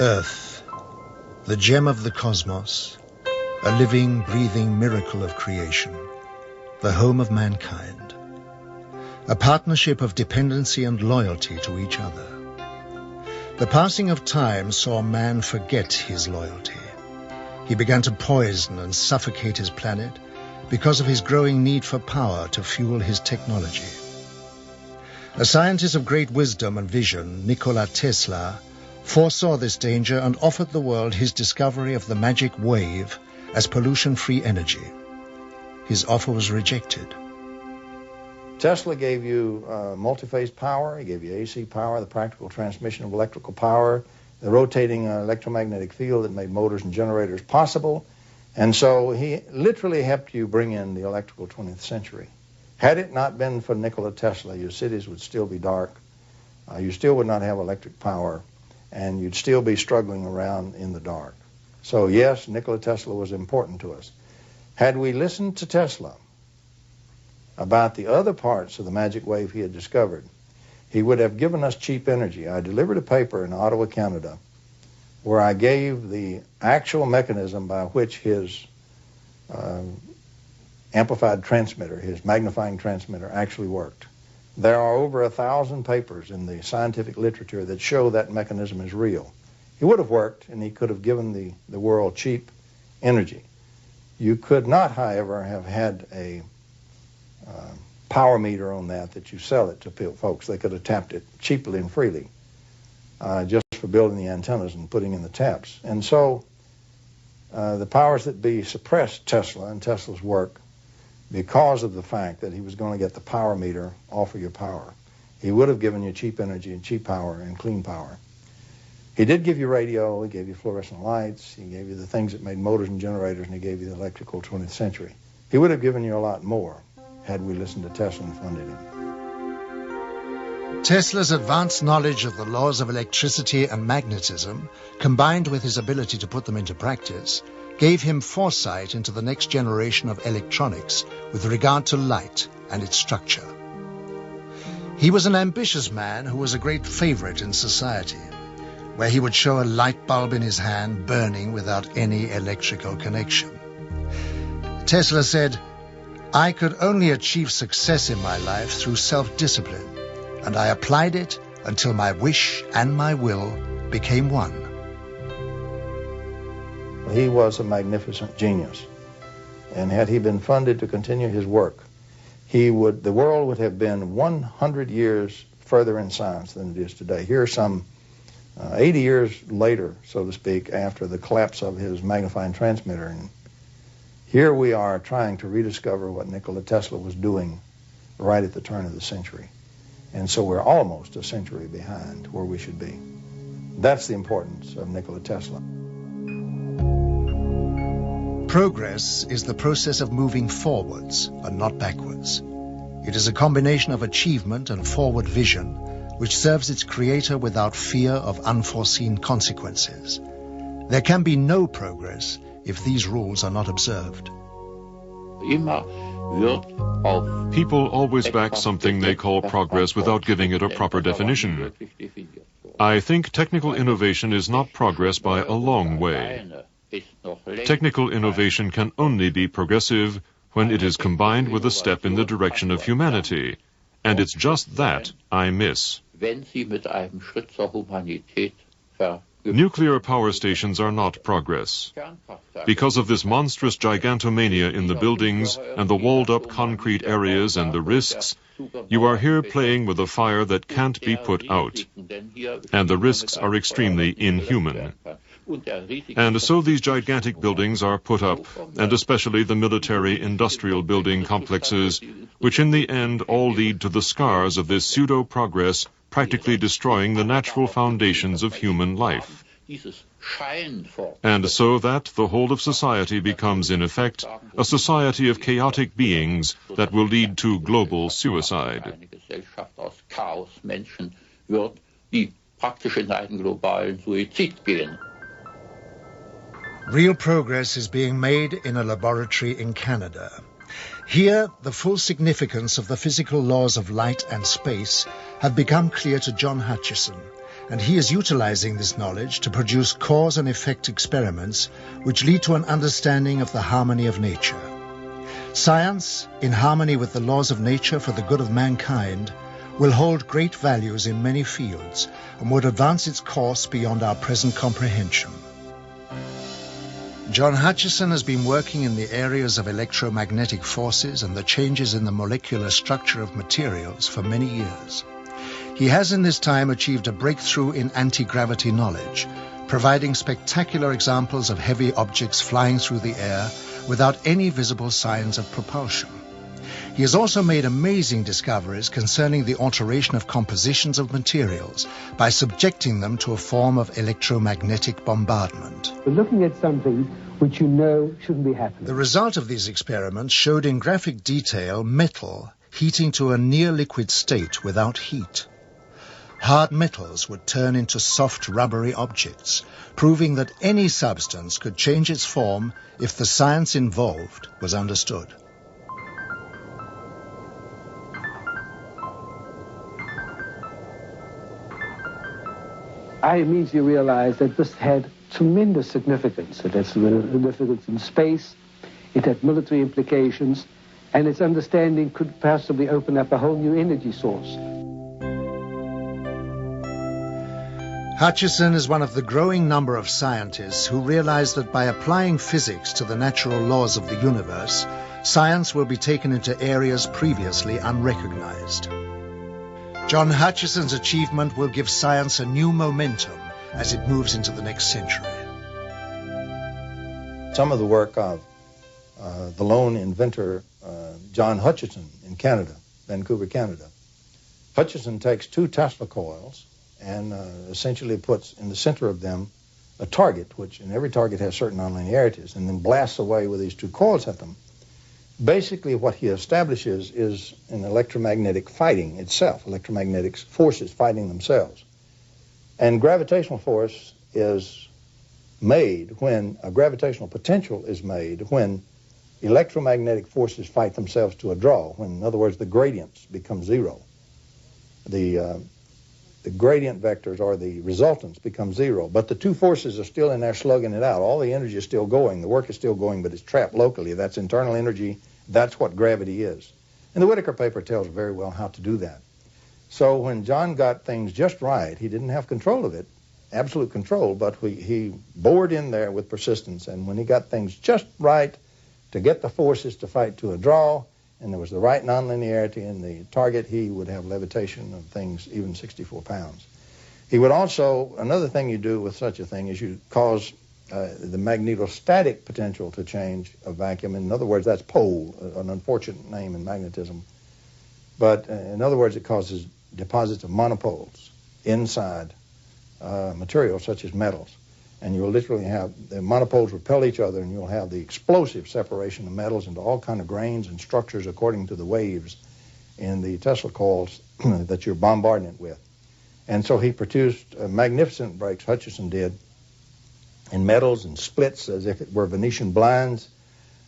Earth, the gem of the cosmos, a living, breathing miracle of creation, the home of mankind, a partnership of dependency and loyalty to each other. The passing of time saw man forget his loyalty. He began to poison and suffocate his planet because of his growing need for power to fuel his technology. A scientist of great wisdom and vision, Nikola Tesla, foresaw this danger and offered the world his discovery of the magic wave as pollution-free energy. His offer was rejected. Tesla gave you multi-phase power, he gave you AC power, the practical transmission of electrical power, the rotating electromagnetic field that made motors and generators possible. And so he literally helped you bring in the electrical 20th century. Had it not been for Nikola Tesla, your cities would still be dark, you still would not have electric power, and you'd still be struggling around in the dark. So yes, Nikola Tesla was important to us. Had we listened to Tesla about the other parts of the magic wave he had discovered, he would have given us cheap energy. I delivered a paper in Ottawa, Canada, where I gave the actual mechanism by which his amplified transmitter, his magnifying transmitter, actually worked. There are over 1,000 papers in the scientific literature that show that mechanism is real. It would have worked, and he could have given the world cheap energy. You could not, however, have had a power meter on that you sell it to folks. They could have tapped it cheaply and freely just for building the antennas and putting in the taps. And so the powers that be suppressed Tesla and Tesla's work because of the fact that he was going to get the power meter off of your power. He would have given you cheap energy and cheap power and clean power. He did give you radio, he gave you fluorescent lights, he gave you the things that made motors and generators, and he gave you the electrical 20th century. He would have given you a lot more had we listened to Tesla and funded him. Tesla's advanced knowledge of the laws of electricity and magnetism, combined with his ability to put them into practice, gave him foresight into the next generation of electronics with regard to light and its structure. He was an ambitious man who was a great favorite in society, where he would show a light bulb in his hand burning without any electrical connection. Tesla said, "I could only achieve success in my life through self-discipline, and I applied it until my wish and my will became one." He was a magnificent genius, and had he been funded to continue his work, the world would have been 100 years further in science than it is today. Here some 80 years later, so to speak, after the collapse of his magnifying transmitter, and here we are trying to rediscover what Nikola Tesla was doing right at the turn of the century. And so we're almost a century behind where we should be. That's the importance of Nikola Tesla. Progress is the process of moving forwards and not backwards. It is a combination of achievement and forward vision, which serves its creator without fear of unforeseen consequences. There can be no progress if these rules are not observed. People always back something they call progress without giving it a proper definition. I think technical innovation is not progress by a long way. Technical innovation can only be progressive when it is combined with a step in the direction of humanity, and it's just that I miss. Nuclear power stations are not progress. Because of this monstrous gigantomania in the buildings and the walled-up concrete areas and the risks, you are here playing with a fire that can't be put out. And the risks are extremely inhuman. And so these gigantic buildings are put up, and especially the military-industrial building complexes, which in the end all lead to the scars of this pseudo-progress practically destroying the natural foundations of human life. And so that the whole of society becomes, in effect, a society of chaotic beings that will lead to global suicide. Real progress is being made in a laboratory in Canada. Here, the full significance of the physical laws of light and space have become clear to John Hutchison, and he is utilizing this knowledge to produce cause and effect experiments which lead to an understanding of the harmony of nature. Science, in harmony with the laws of nature for the good of mankind, will hold great values in many fields and would advance its course beyond our present comprehension. John Hutchison has been working in the areas of electromagnetic forces and the changes in the molecular structure of materials for many years. He has in this time achieved a breakthrough in anti-gravity knowledge, providing spectacular examples of heavy objects flying through the air without any visible signs of propulsion. He has also made amazing discoveries concerning the alteration of compositions of materials by subjecting them to a form of electromagnetic bombardment. We're looking at something which you know shouldn't be happening. The result of these experiments showed in graphic detail metal heating to a near liquid state without heat. Hard metals would turn into soft rubbery objects, proving that any substance could change its form if the science involved was understood. I immediately realized that this had tremendous significance. It had significance in space, it had military implications, and its understanding could possibly open up a whole new energy source. Hutchison is one of the growing number of scientists who realize that by applying physics to the natural laws of the universe, science will be taken into areas previously unrecognized. John Hutchison's achievement will give science a new momentum as it moves into the next century. Some of the work of the lone inventor, John Hutchison in Canada, Vancouver, Canada. Hutchison takes two Tesla coils and essentially puts in the center of them a target, which in every target has certain nonlinearities, and then blasts away with these two coils at them. Basically what he establishes is an electromagnetic fighting itself, electromagnetic forces fighting themselves. And gravitational force is made when, a gravitational potential is made when electromagnetic forces fight themselves to a draw, when, in other words, the gradients become zero. The gradient vectors, or the resultants, become zero, but the two forces are still in there slugging it out. All the energy is still going, the work is still going, but it's trapped locally. That's internal energy. That's what gravity is. And the Whittaker paper tells very well how to do that. So when John got things just right, he didn't have control of it, absolute control, but he bored in there with persistence, and when he got things just right to get the forces to fight to a draw, and there was the right nonlinearity in the target, he would have levitation of things even 64 pounds. He would also, another thing you do with such a thing is you cause the magnetostatic potential to change a vacuum. In other words, that's pole, an unfortunate name in magnetism. But in other words, it causes deposits of monopoles inside materials such as metals. And you'll literally have the monopoles repel each other, and you'll have the explosive separation of metals into all kind of grains and structures according to the waves in the Tesla coils that you're bombarding it with. And so he produced magnificent breaks, Hutchison did, in metals and splits as if it were Venetian blinds.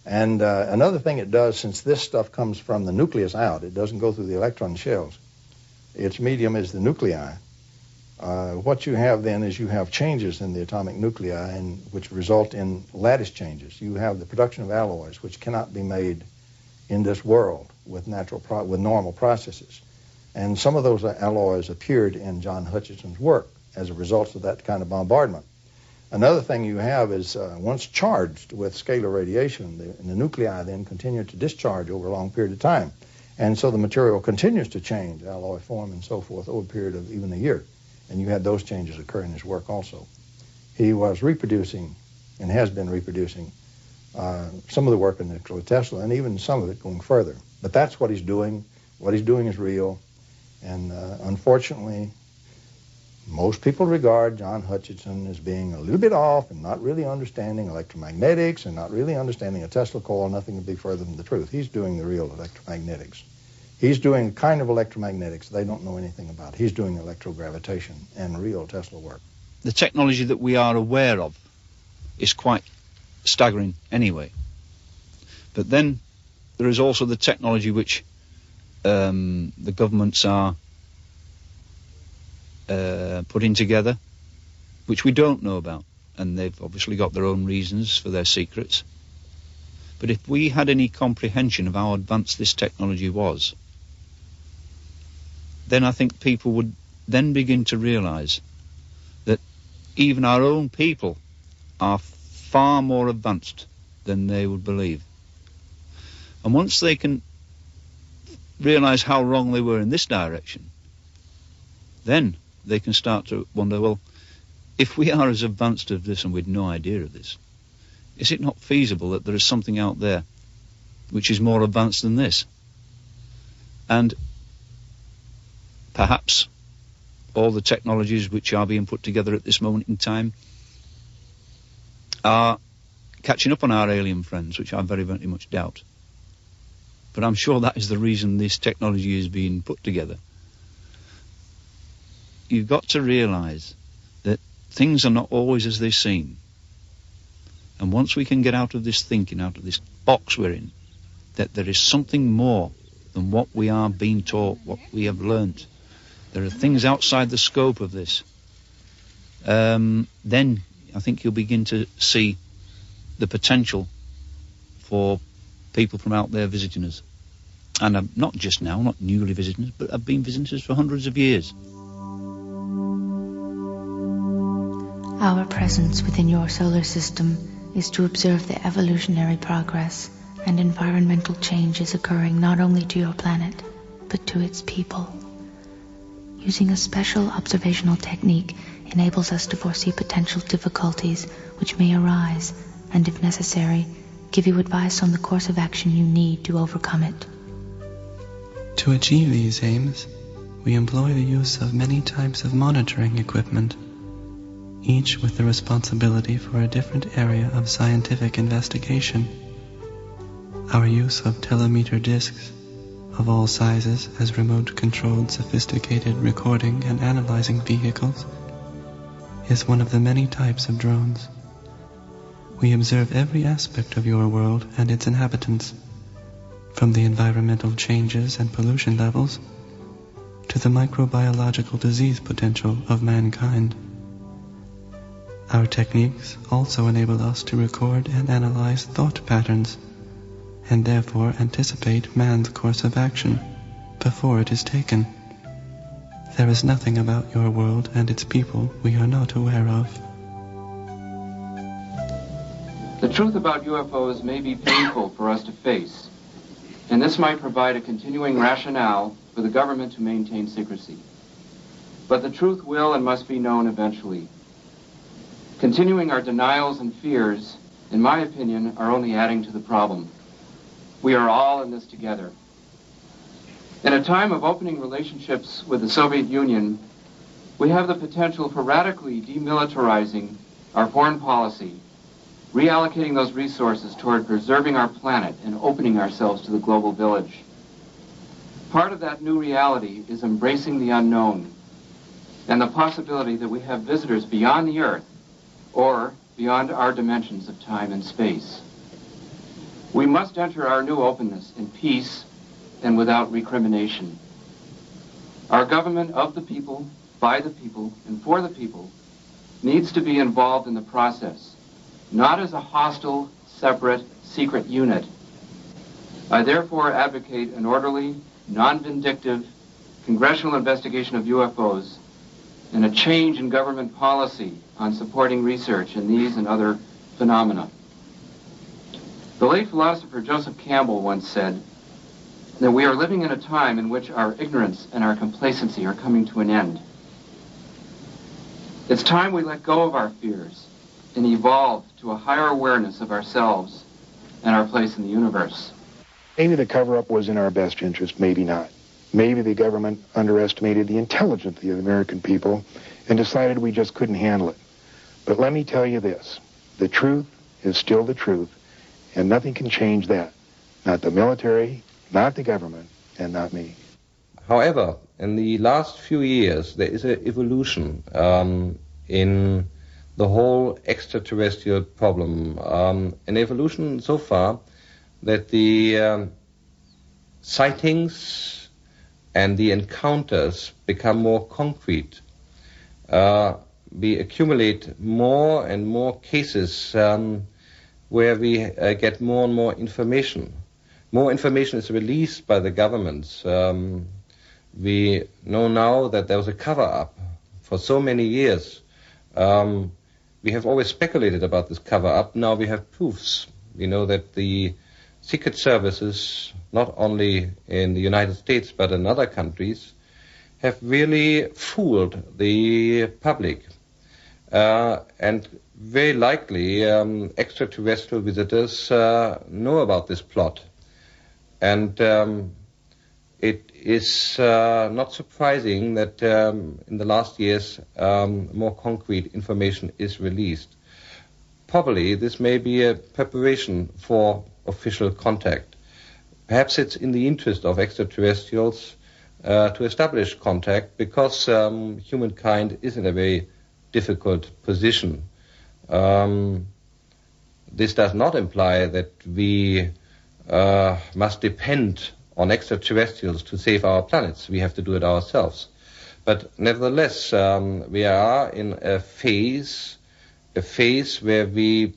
And another thing it does, since this stuff comes from the nucleus out, it doesn't go through the electron shells. Its medium is the nuclei. What you have then is you have changes in the atomic nuclei, and which result in lattice changes. You have the production of alloys, which cannot be made in this world with normal processes. And some of those alloys appeared in John Hutchison's work as a result of that kind of bombardment. Another thing you have is once charged with scalar radiation, the nuclei then continue to discharge over a long period of time. And so the material continues to change, alloy form and so forth, over a period of even a year. And you had those changes occur in his work also. He was reproducing, and has been reproducing, some of the work in Nikola Tesla, and even some of it going further. But that's what he's doing. What he's doing is real. And unfortunately, most people regard John Hutchison as being a little bit off and not really understanding electromagnetics and not really understanding a Tesla coil. Nothing could be further from the truth. He's doing the real electromagnetics. He's doing the kind of electromagnetics they don't know anything about. He's doing electrogravitation and real Tesla work. The technology that we are aware of is quite staggering anyway. But then there is also the technology which the governments are putting together, which we don't know about. And they've obviously got their own reasons for their secrets. But if we had any comprehension of how advanced this technology was, then I think people would then begin to realise that even our own people are far more advanced than they would believe. And once they can realise how wrong they were in this direction, then they can start to wonder, well, if we are as advanced as this and we'd no idea of this, is it not feasible that there is something out there which is more advanced than this? And perhaps all the technologies which are being put together at this moment in time are catching up on our alien friends, which I very, very much doubt. But I'm sure that is the reason this technology is being put together. You've got to realise that things are not always as they seem. And once we can get out of this thinking, out of this box we're in, that there is something more than what we are being taught, what we have learnt. There are things outside the scope of this. Then I think you'll begin to see the potential for people from out there visiting us. And not just now, not newly visiting us, but have been visiting us for hundreds of years. Our presence within your solar system is to observe the evolutionary progress and environmental changes occurring not only to your planet, but to its people. Using a special observational technique enables us to foresee potential difficulties which may arise, and if necessary, give you advice on the course of action you need to overcome it. To achieve these aims, we employ the use of many types of monitoring equipment, each with the responsibility for a different area of scientific investigation. Our use of telemeter discs of all sizes as remote-controlled sophisticated recording and analyzing vehicles is one of the many types of drones. We observe every aspect of your world and its inhabitants, from the environmental changes and pollution levels to the microbiological disease potential of mankind. Our techniques also enable us to record and analyze thought patterns, and therefore anticipate man's course of action before it is taken. There is nothing about your world and its people we are not aware of. The truth about UFOs may be painful for us to face, and this might provide a continuing rationale for the government to maintain secrecy. But the truth will and must be known eventually. Continuing our denials and fears, in my opinion, are only adding to the problem. We are all in this together. In a time of opening relationships with the Soviet Union, we have the potential for radically demilitarizing our foreign policy, reallocating those resources toward preserving our planet and opening ourselves to the global village. Part of that new reality is embracing the unknown and the possibility that we have visitors beyond the Earth or beyond our dimensions of time and space. We must enter our new openness in peace and without recrimination. Our government of the people, by the people, and for the people needs to be involved in the process, not as a hostile, separate, secret unit. I therefore advocate an orderly, non-vindictive congressional investigation of UFOs and a change in government policy on supporting research in these and other phenomena. The late philosopher Joseph Campbell once said that we are living in a time in which our ignorance and our complacency are coming to an end. It's time we let go of our fears and evolve to a higher awareness of ourselves and our place in the universe. Maybe the cover-up was in our best interest, maybe not. Maybe the government underestimated the intelligence of the American people and decided we just couldn't handle it. But let me tell you this, the truth is still the truth, and nothing can change that. Not the military, not the government, and not me. However, in the last few years, there is an evolution in the whole extraterrestrial problem. An evolution so far that the sightings and the encounters become more concrete. We accumulate more and more cases where we get more and more information. More information is released by the governments. We know now that there was a cover-up for so many years. We have always speculated about this cover-up. Now we have proofs. We know that the secret services, not only in the United States but in other countries, have really fooled the public. And very likely extraterrestrial visitors know about this plot. And it is not surprising that in the last years more concrete information is released. Probably this may be a preparation for official contact. Perhaps it's in the interest of extraterrestrials to establish contact because humankind is in a very difficult position. This does not imply that we must depend on extraterrestrials to save our planets. We have to do it ourselves. But nevertheless, we are in a phase where we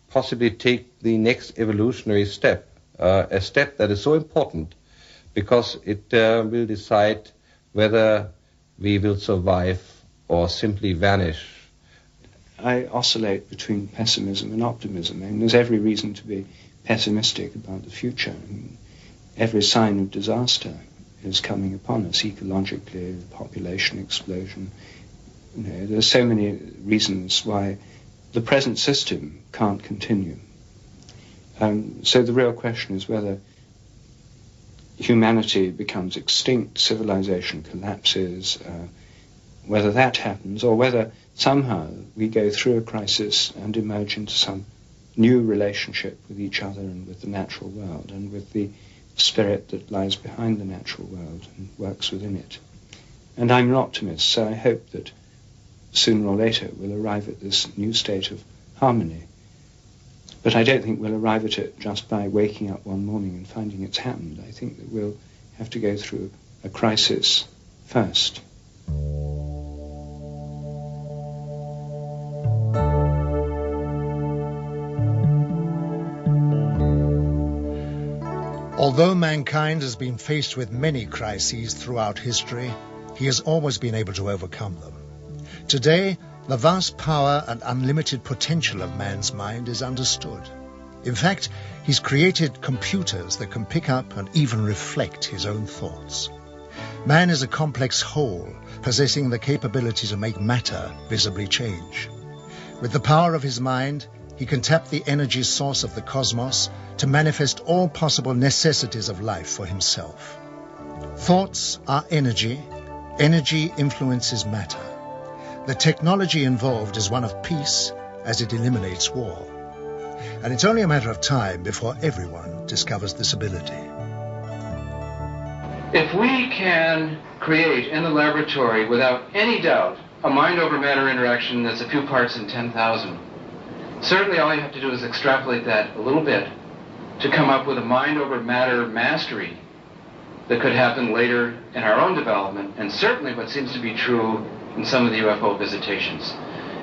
possibly take the next evolutionary step, a step that is so important because it will decide whether we will survive or simply vanish. I oscillate between pessimism and optimism, and there's every reason to be pessimistic about the future. I mean, every sign of disaster is coming upon us ecologically, population explosion. You know, there's so many reasons why the present system can't continue. So the real question is whether humanity becomes extinct, civilization collapses, whether that happens, or whether somehow we go through a crisis and emerge into some new relationship with each other and with the natural world and with the spirit that lies behind the natural world and works within it. And I'm an optimist, so I hope that sooner or later we'll arrive at this new state of harmony. But I don't think we'll arrive at it just by waking up one morning and finding it's happened. I think that we'll have to go through a crisis first. Although mankind has been faced with many crises throughout history, he has always been able to overcome them. Today, the vast power and unlimited potential of man's mind is understood. In fact, he's created computers that can pick up and even reflect his own thoughts. Man is a complex whole, possessing the capability to make matter visibly change. With the power of his mind, he can tap the energy source of the cosmos to manifest all possible necessities of life for himself. Thoughts are energy. Energy influences matter. The technology involved is one of peace, as it eliminates war. And it's only a matter of time before everyone discovers this ability. If we can create in the laboratory, without any doubt, a mind-over-matter interaction that's a few parts in 10,000, certainly all you have to do is extrapolate that a little bit to come up with a mind-over-matter mastery that could happen later in our own development, and certainly what seems to be true in some of the UFO visitations.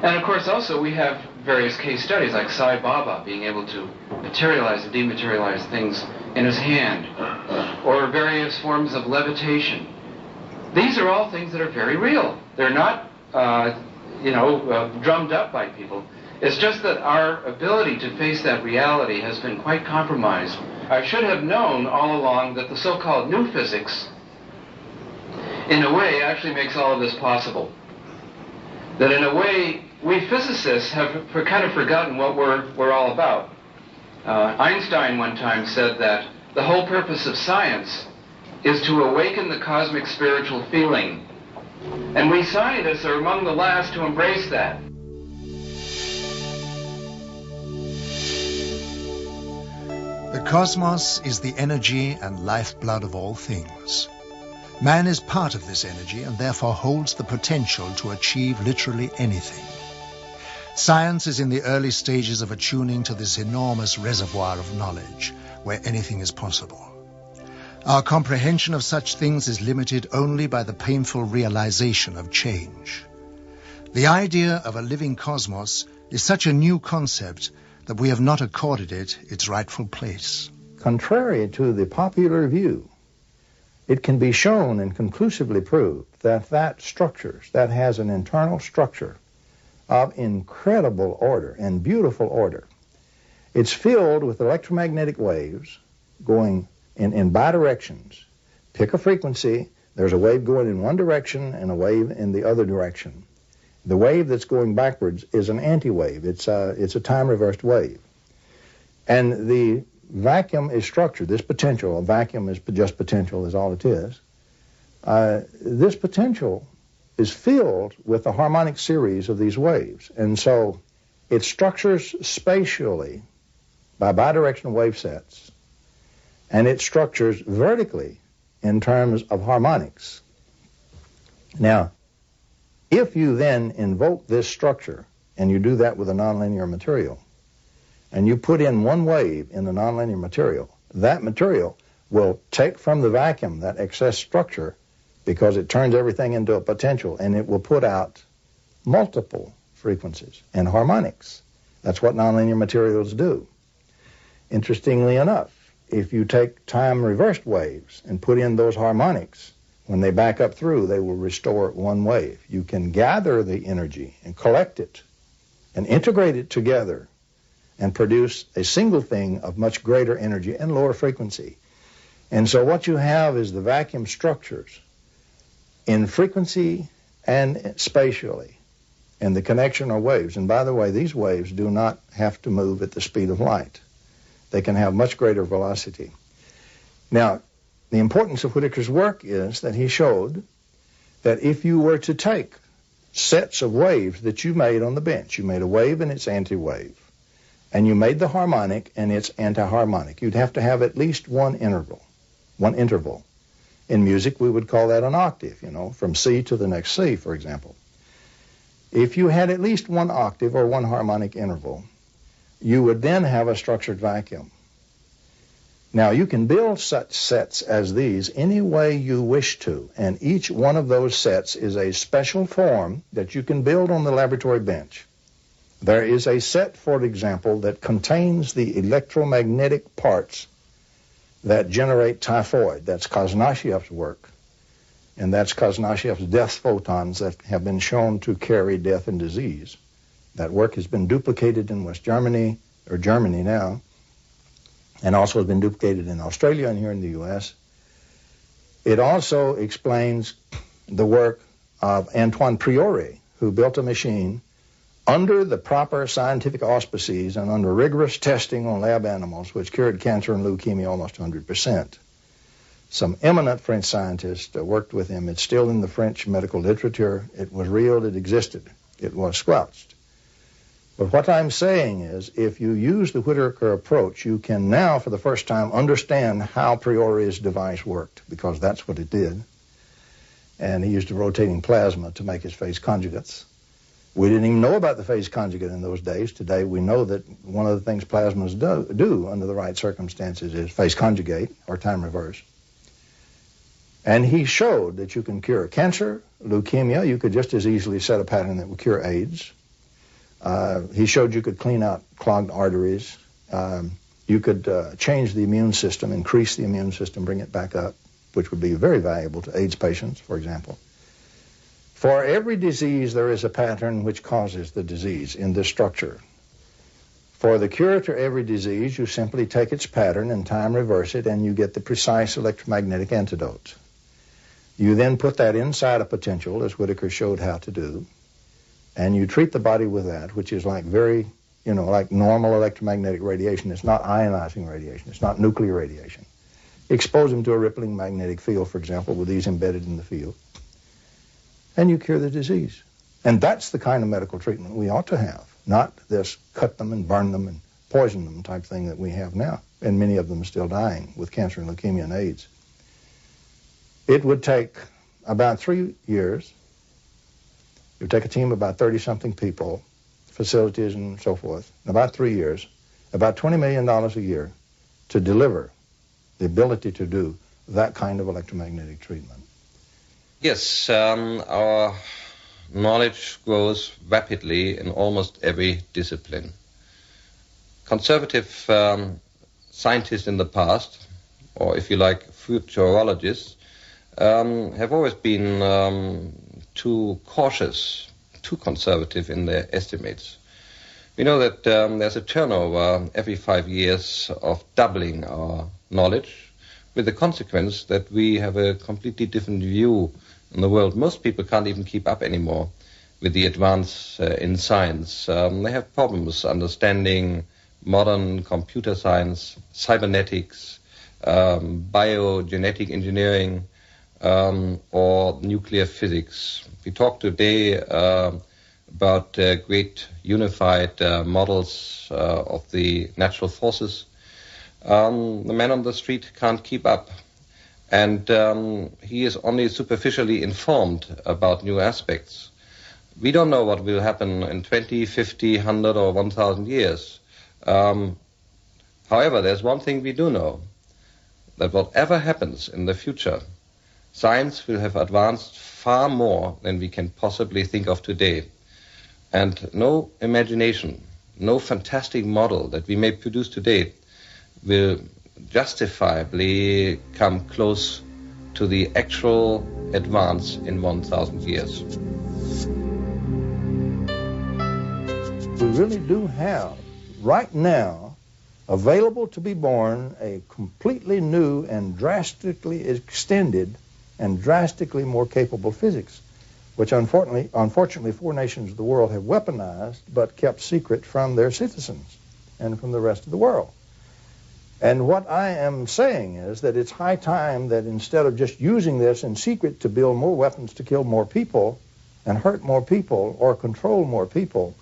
And of course also we have various case studies like Sai Baba being able to materialize and dematerialize things in his hand, or various forms of levitation. These are all things that are very real. They're not, drummed up by people. It's just that our ability to face that reality has been quite compromised. I should have known all along that the so-called new physics, in a way, actually makes all of this possible. That in a way, we physicists have kind of forgotten what we're all about. Einstein one time said that the whole purpose of science is to awaken the cosmic spiritual feeling. And we scientists are among the last to embrace that. The cosmos is the energy and lifeblood of all things. Man is part of this energy and therefore holds the potential to achieve literally anything. Science is in the early stages of attuning to this enormous reservoir of knowledge, where anything is possible. Our comprehension of such things is limited only by the painful realization of change. The idea of a living cosmos is such a new concept that we have not accorded it its rightful place. Contrary to the popular view, it can be shown and conclusively proved that structure, that has an internal structure of incredible order and beautiful order. It's filled with electromagnetic waves going in bidirections. Pick a frequency, there's a wave going in one direction and a wave in the other direction. The wave that's going backwards is an anti-wave. It's a time-reversed wave. And the vacuum is structured, this potential, a vacuum is just potential is all it is, this potential is filled with a harmonic series of these waves. And so it structures spatially by bidirectional wave sets, and it structures vertically in terms of harmonics. Now, if you then invoke this structure, and you do that with a nonlinear material, and you put in one wave in the nonlinear material, that material will take from the vacuum that excess structure because it turns everything into a potential, and it will put out multiple frequencies and harmonics. That's what nonlinear materials do. Interestingly enough, if you take time-reversed waves and put in those harmonics, when they back up through, they will restore one wave. You can gather the energy and collect it and integrate it together and produce a single thing of much greater energy and lower frequency. And so what you have is the vacuum structures in frequency and spatially, and the connection are waves. And by the way, these waves do not have to move at the speed of light. They can have much greater velocity. Now, the importance of Whittaker's work is that he showed that if you were to take sets of waves that you made on the bench, you made a wave and its anti-wave, and you made the harmonic and its anti-harmonic, you'd have to have at least one interval. In music, we would call that an octave, from C to the next C, for example. If you had at least one octave or one harmonic interval, you would then have a structured vacuum. Now, you can build such sets as these any way you wish to, and each one of those sets is a special form that you can build on the laboratory bench. There is a set, for example, that contains the electromagnetic parts that generate typhoid. That's Kazanashev's work, and that's Kazanashev's death photons that have been shown to carry death and disease. That work has been duplicated in West Germany, or Germany now, and also has been duplicated in Australia and here in the U.S. It also explains the work of Antoine Priori, who built a machine under the proper scientific auspices and under rigorous testing on lab animals, which cured cancer and leukemia almost 100%. Some eminent French scientists worked with him. It's still in the French medical literature. It was real. It existed. It was squelched. But what I'm saying is, if you use the Whittaker approach, you can now, for the first time, understand how Priori's device worked, because that's what it did. And he used a rotating plasma to make his phase conjugates. We didn't even know about the phase conjugate in those days. Today, we know that one of the things plasmas do under the right circumstances is phase conjugate, or time reverse. And he showed that you can cure cancer, leukemia. You could just as easily set a pattern that would cure AIDS. He showed you could clean out clogged arteries. You could change the immune system, increase the immune system, bring it back up, which would be very valuable to AIDS patients, for example. For every disease, there is a pattern which causes the disease in this structure. For the cure to every disease, you simply take its pattern and time reverse it, and you get the precise electromagnetic antidote. You then put that inside a potential, as Whittaker showed how to do, and you treat the body with that, which is like like normal electromagnetic radiation. It's not ionizing radiation. It's not nuclear radiation. Expose them to a rippling magnetic field, for example, with these embedded in the field, and you cure the disease. And that's the kind of medical treatment we ought to have, not this cut them and burn them and poison them type thing that we have now, and many of them are still dying with cancer and leukemia and AIDS. It would take about 3 years. It would take a team of about 30-something people, facilities and so forth, in about 3 years, about $20 million a year to deliver the ability to do that kind of electromagnetic treatment. Yes, our knowledge grows rapidly in almost every discipline. Conservative scientists in the past, or if you like, futurologists, have always been too cautious, too conservative in their estimates. We know that there's a turnover every 5 years of doubling our knowledge, with the consequence that we have a completely different view in the world. Most people can't even keep up anymore with the advance in science. They have problems understanding modern computer science, cybernetics, biogenetic engineering, or nuclear physics. We talked today about great unified models of the natural forces. The man on the street can't keep up, and he is only superficially informed about new aspects. We don't know what will happen in 20, 50, 100 or 1,000 years. However, there's one thing we do know, that whatever happens in the future, science will have advanced far more than we can possibly think of today. And no imagination, no fantastic model that we may produce today will justifiably come close to the actual advance in 1,000 years. We really do have, right now, available to be born, a completely new and drastically extended and drastically more capable physics, which unfortunately 4 nations of the world have weaponized but kept secret from their citizens and from the rest of the world. And what I am saying is that it's high time that instead of just using this in secret to build more weapons to kill more people and hurt more people or control more people,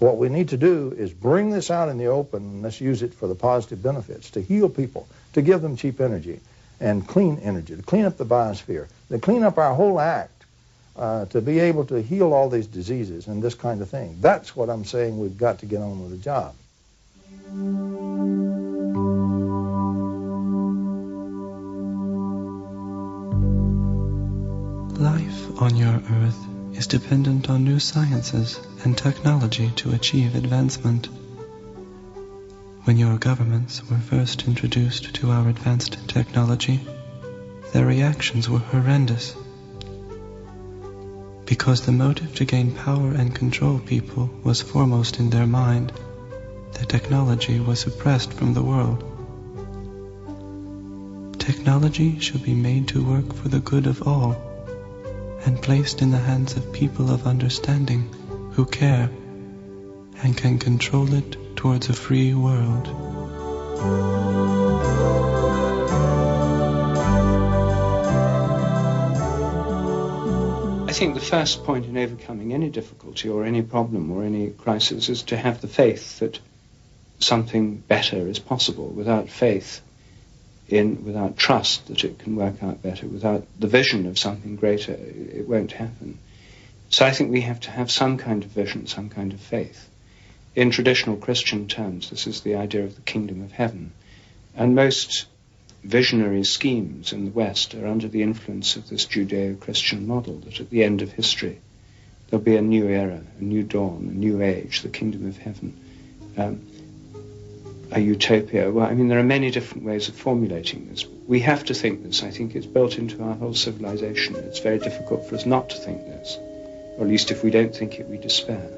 what we need to do is bring this out in the open and let's use it for the positive benefits, to heal people, to give them cheap energy and clean energy, to clean up the biosphere, to clean up our whole act, to be able to heal all these diseases and this kind of thing. That's what I'm saying we've got to get on with the job. Life on your Earth is dependent on new sciences and technology to achieve advancement. When your governments were first introduced to our advanced technology, their reactions were horrendous. Because the motive to gain power and control people was foremost in their mind, the technology was suppressed from the world. Technology should be made to work for the good of all, and placed in the hands of people of understanding who care and can control it towards a free world. I think the first point in overcoming any difficulty or any problem or any crisis is to have the faith that something better is possible. Without faith, without trust that it can work out better, without the vision of something greater, it won't happen. So I think we have to have some kind of vision, some kind of faith. In traditional Christian terms, this is the idea of the kingdom of heaven. And most visionary schemes in the West are under the influence of this Judeo-Christian model, that at the end of history there'll be a new era, a new dawn, a new age, the kingdom of heaven. A utopia. Well, I mean, there are many different ways of formulating this. We have to think this. I think it's built into our whole civilization. It's very difficult for us not to think this. Or at least if we don't think it, we despair.